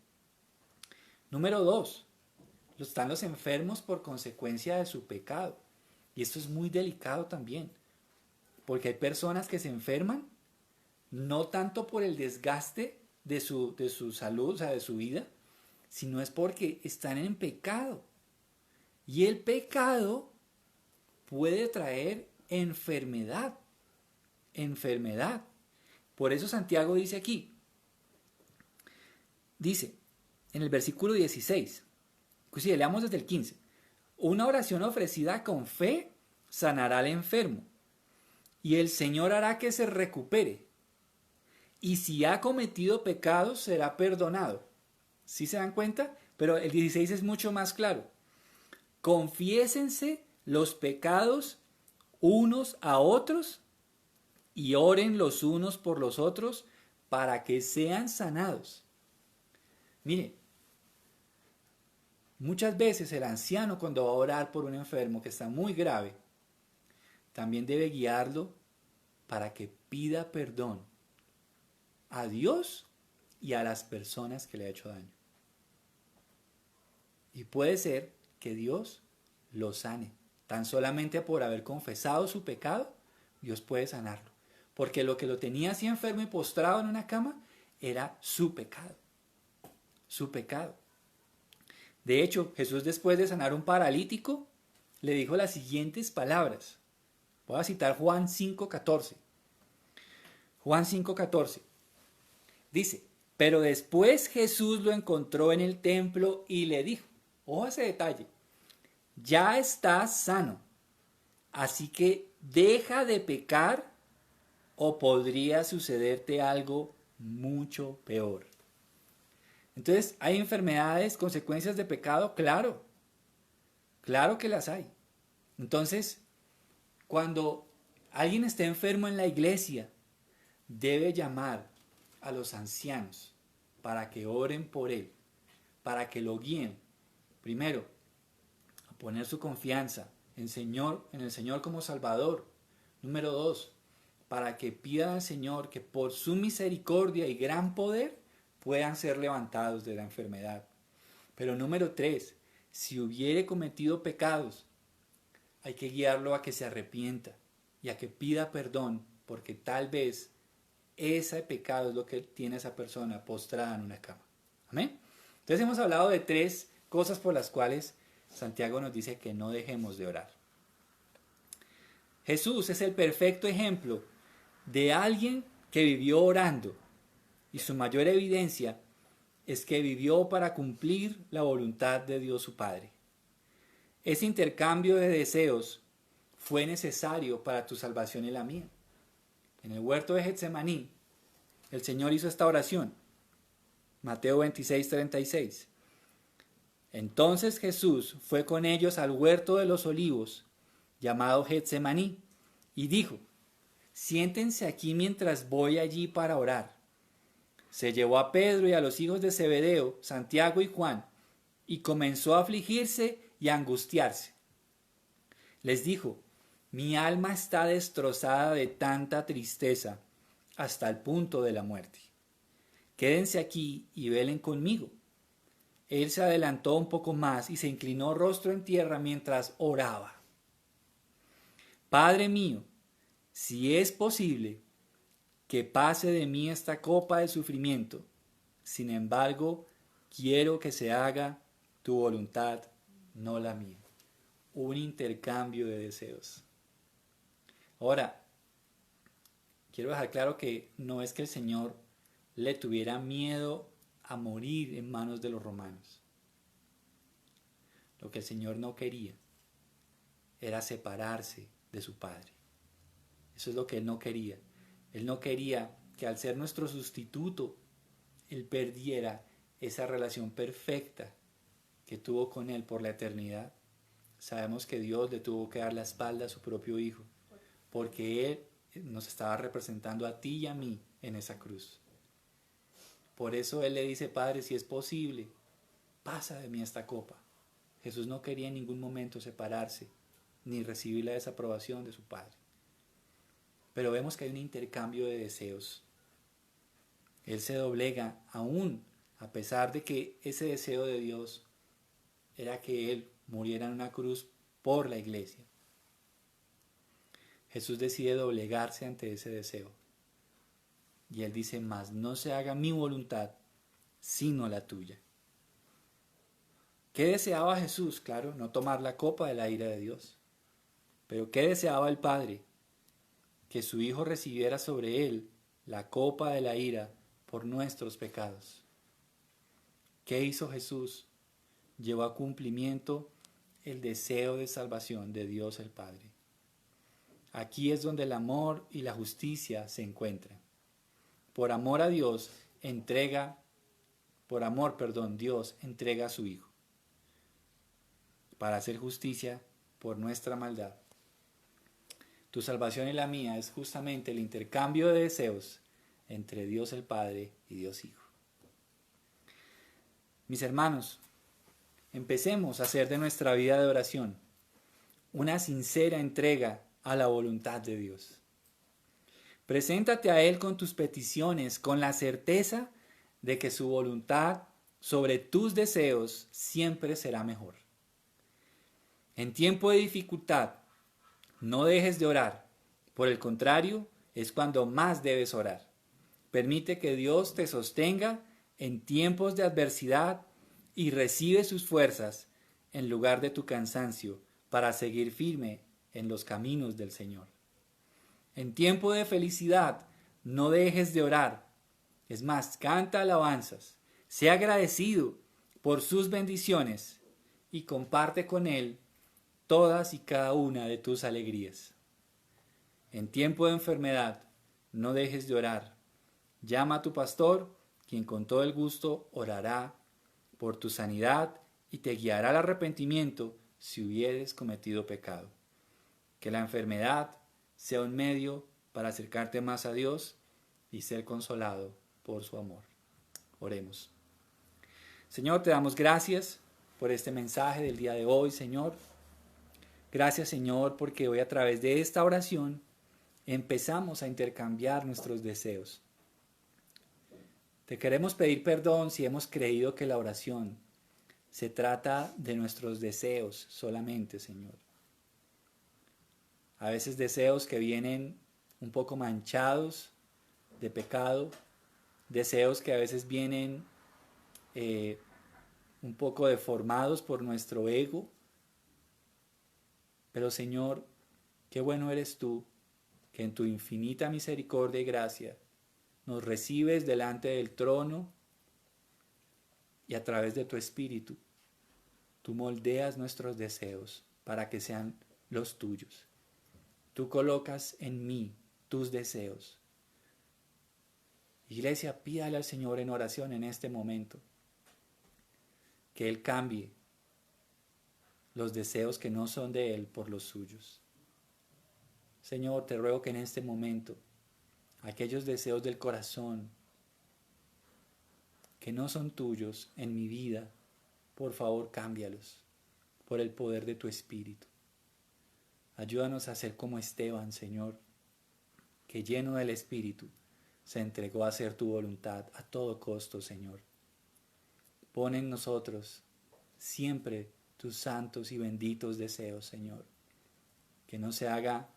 Número 2, están los enfermos por consecuencia de su pecado. Y esto es muy delicado también, porque hay personas que se enferman no tanto por el desgaste de su salud, o sea, de su vida, sino es porque están en pecado. Y el pecado puede traer enfermedad. Por eso Santiago dice aquí, dice en el versículo 16, inclusive leamos desde el 15, una oración ofrecida con fe sanará al enfermo y el Señor hará que se recupere. Y si ha cometido pecados, será perdonado. ¿Sí se dan cuenta? Pero el 16 es mucho más claro. Confiésense los pecados unos a otros y oren los unos por los otros para que sean sanados. Mire, muchas veces el anciano cuando va a orar por un enfermo que está muy grave, también debe guiarlo para que pida perdón a Dios y a las personas que le ha hecho daño. Y puede ser que Dios lo sane, tan solamente por haber confesado su pecado, Dios puede sanarlo. Porque lo que lo tenía así enfermo y postrado en una cama era su pecado. Su pecado. De hecho, Jesús, después de sanar a un paralítico, le dijo las siguientes palabras. Voy a citar Juan 5:14. Juan 5:14. Dice, pero después Jesús lo encontró en el templo y le dijo, ojo a ese detalle, ya estás sano, así que deja de pecar o podría sucederte algo mucho peor. Entonces, ¿hay enfermedades, consecuencias de pecado? Claro, claro que las hay. Entonces, cuando alguien esté enfermo en la iglesia, debe llamar a los ancianos para que oren por él, para que lo guíen. Primero, a poner su confianza en el Señor como Salvador. Número 2, para que pidan al Señor que por su misericordia y gran poder puedan ser levantados de la enfermedad. Pero número 3, si hubiere cometido pecados, hay que guiarlo a que se arrepienta y a que pida perdón, porque tal vez ese pecado es lo que tiene esa persona postrada en una cama. ¿Amén? Entonces hemos hablado de 3 cosas por las cuales Santiago nos dice que no dejemos de orar. Jesús es el perfecto ejemplo de alguien que vivió orando, y su mayor evidencia es que vivió para cumplir la voluntad de Dios su Padre. Ese intercambio de deseos fue necesario para tu salvación y la mía. En el huerto de Getsemaní, el Señor hizo esta oración. Mateo 26:36. Entonces Jesús fue con ellos al huerto de los olivos, llamado Getsemaní, y dijo, siéntense aquí mientras voy allí para orar. Se llevó a Pedro y a los hijos de Zebedeo, Santiago y Juan, y comenzó a afligirse y a angustiarse. Les dijo, mi alma está destrozada de tanta tristeza hasta el punto de la muerte. Quédense aquí y velen conmigo. Él se adelantó un poco más y se inclinó rostro en tierra mientras oraba. Padre mío, si es posible, que pase de mí esta copa de sufrimiento. Sin embargo, quiero que se haga tu voluntad, no la mía. Un intercambio de deseos. Ahora, quiero dejar claro que no es que el Señor le tuviera miedo a morir en manos de los romanos. Lo que el Señor no quería era separarse de su Padre. Eso es lo que Él no quería. Él no quería que al ser nuestro sustituto, Él perdiera esa relación perfecta que tuvo con Él por la eternidad. Sabemos que Dios le tuvo que dar la espalda a su propio Hijo, porque Él nos estaba representando a ti y a mí en esa cruz. Por eso Él le dice, Padre, si es posible, pasa de mí esta copa. Jesús no quería en ningún momento separarse, ni recibir la desaprobación de su Padre. Pero vemos que hay un intercambio de deseos. Él se doblega aún a pesar de que ese deseo de Dios era que Él muriera en una cruz por la iglesia. Jesús decide doblegarse ante ese deseo. Y Él dice, mas no se haga mi voluntad, sino la tuya. ¿Qué deseaba Jesús? Claro, no tomar la copa de la ira de Dios. Pero ¿qué deseaba el Padre? Que su Hijo recibiera sobre Él la copa de la ira por nuestros pecados. ¿Qué hizo Jesús? Llevó a cumplimiento el deseo de salvación de Dios el Padre. Aquí es donde el amor y la justicia se encuentran. Por amor a Dios, Dios entrega a su Hijo para hacer justicia por nuestra maldad. Tu salvación y la mía es justamente el intercambio de deseos entre Dios el Padre y Dios Hijo. Mis hermanos, empecemos a hacer de nuestra vida de oración una sincera entrega a la voluntad de Dios. Preséntate a Él con tus peticiones, con la certeza de que su voluntad sobre tus deseos siempre será mejor. En tiempo de dificultad, no dejes de orar, Por el contrario, es cuando más debes orar. Permite que Dios te sostenga en tiempos de adversidad y recibe sus fuerzas en lugar de tu cansancio para seguir firme en los caminos del Señor. En tiempo de felicidad, no dejes de orar. Es más, canta alabanzas. Sea agradecido por sus bendiciones y comparte con Él todas y cada una de tus alegrías. En tiempo de enfermedad, no dejes de orar. Llama a tu pastor, quien con todo el gusto orará por tu sanidad y te guiará al arrepentimiento si hubieres cometido pecado. Que la enfermedad sea un medio para acercarte más a Dios y ser consolado por su amor. Oremos. Señor, te damos gracias por este mensaje del día de hoy, Señor. Gracias, Señor, porque hoy a través de esta oración empezamos a intercambiar nuestros deseos. Te queremos pedir perdón si hemos creído que la oración se trata de nuestros deseos solamente, Señor. A veces deseos que vienen un poco manchados de pecado, deseos que a veces vienen un poco deformados por nuestro ego. Pero Señor, qué bueno eres tú, que en tu infinita misericordia y gracia nos recibes delante del trono y a través de tu Espíritu, tú moldeas nuestros deseos para que sean los tuyos. Tú colocas en mí tus deseos. Iglesia, pídale al Señor en oración en este momento que Él cambie los deseos que no son de Él por los suyos. Señor, te ruego que en este momento aquellos deseos del corazón que no son tuyos en mi vida, por favor cámbialos por el poder de tu Espíritu. Ayúdanos a ser como Esteban, Señor, que lleno del Espíritu se entregó a hacer tu voluntad a todo costo, Señor. Pon en nosotros siempre tus santos y benditos deseos, Señor. Que no se haga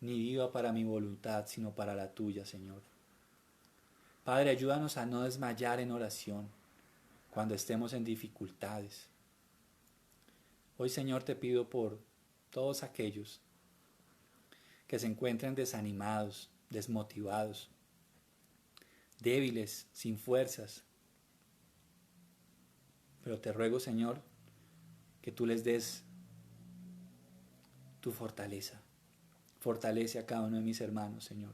ni viva para mi voluntad, sino para la tuya, Señor. Padre, ayúdanos a no desmayar en oración cuando estemos en dificultades. Hoy, Señor, te pido por todos aquellos que se encuentren desanimados, desmotivados, débiles, sin fuerzas. Pero te ruego, Señor, que tú les des tu fortaleza. Fortalece a cada uno de mis hermanos, Señor.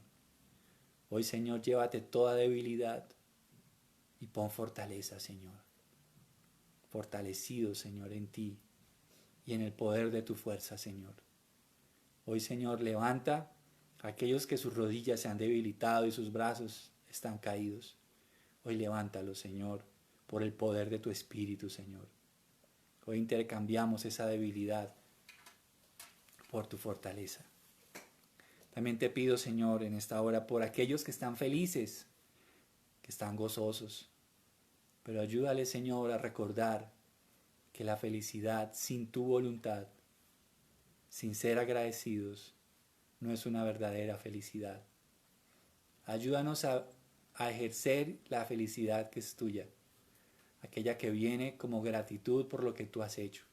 Hoy, Señor, llévate toda debilidad y pon fortaleza, Señor. Fortalecido, Señor, en ti y en el poder de tu fuerza, Señor. Hoy, Señor, levanta a aquellos que sus rodillas se han debilitado y sus brazos están caídos. Hoy levántalos, Señor, por el poder de tu Espíritu, Señor. Hoy intercambiamos esa debilidad por tu fortaleza. También te pido, Señor, en esta hora por aquellos que están felices, que están gozosos. Pero ayúdale, Señor, a recordar que la felicidad sin tu voluntad, sin ser agradecidos, no es una verdadera felicidad. Ayúdanos a ejercer la felicidad que es tuya, aquella que viene como gratitud por lo que tú has hecho.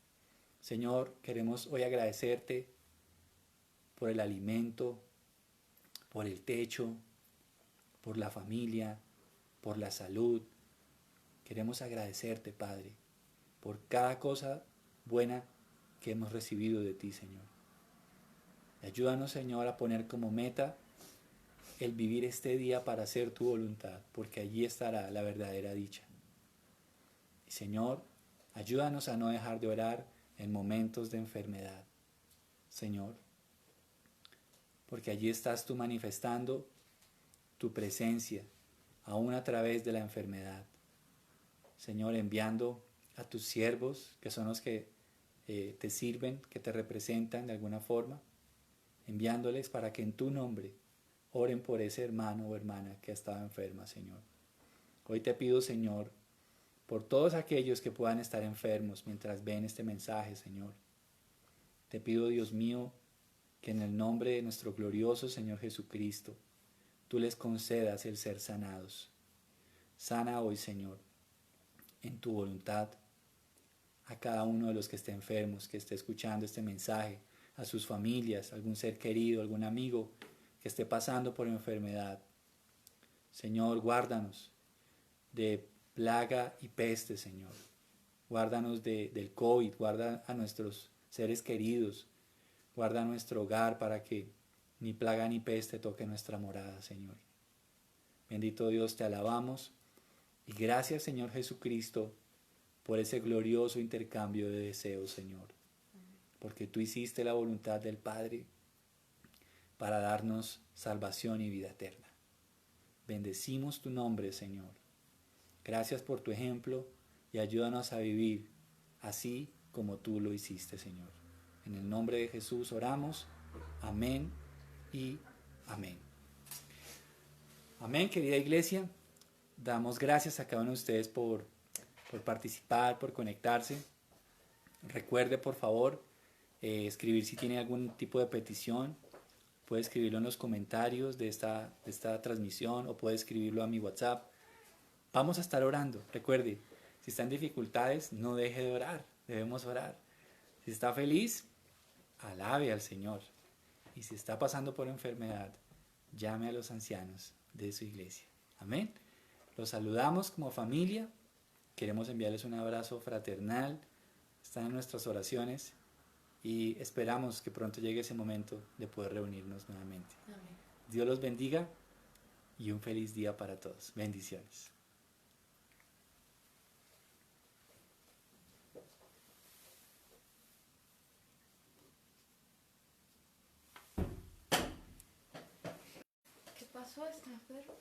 Señor, queremos hoy agradecerte por el alimento, por el techo, por la familia, por la salud. Queremos agradecerte, Padre, por cada cosa buena que hemos recibido de ti, Señor. Y ayúdanos, Señor, a poner como meta el vivir este día para hacer tu voluntad, porque allí estará la verdadera dicha. Y, Señor, ayúdanos a no dejar de orar en momentos de enfermedad, Señor, porque allí estás tú manifestando tu presencia, aún a través de la enfermedad. Señor, enviando a tus siervos, que son los que te sirven, que te representan de alguna forma, enviándoles para que en tu nombre oren por ese hermano o hermana que ha estado enferma, Señor. Hoy te pido, Señor, por todos aquellos que puedan estar enfermos mientras ven este mensaje, Señor. Te pido, Dios mío, que en el nombre de nuestro glorioso Señor Jesucristo, tú les concedas el ser sanados. Sana hoy, Señor, en tu voluntad, a cada uno de los que esté enfermos, que esté escuchando este mensaje, a sus familias, algún ser querido, algún amigo que esté pasando por enfermedad. Señor, guárdanos de plaga y peste, Señor. Guárdanos del COVID, guarda a nuestros seres queridos, guarda nuestro hogar para que ni plaga ni peste toque nuestra morada, Señor. Bendito Dios, te alabamos y gracias, Señor Jesucristo, por ese glorioso intercambio de deseos, Señor. Porque tú hiciste la voluntad del Padre para darnos salvación y vida eterna. Bendecimos tu nombre, Señor. Gracias por tu ejemplo y ayúdanos a vivir así como tú lo hiciste, Señor. En el nombre de Jesús oramos. Amén y amén. Amén, querida iglesia. Damos gracias a cada uno de ustedes por participar, por conectarse. Recuerde, por favor, escribir si tiene algún tipo de petición. Puede escribirlo en los comentarios de esta transmisión o puede escribirlo a mi WhatsApp. Vamos a estar orando. Recuerde, si está en dificultades, no deje de orar. Debemos orar. Si está feliz, alabe al Señor. Y si está pasando por enfermedad, llame a los ancianos de su iglesia. Amén. Los saludamos como familia. Queremos enviarles un abrazo fraternal. Están en nuestras oraciones y esperamos que pronto llegue ese momento de poder reunirnos nuevamente. Amén. Dios los bendiga y un feliz día para todos. Bendiciones. ¿Qué pasó? ¿Está enfermo?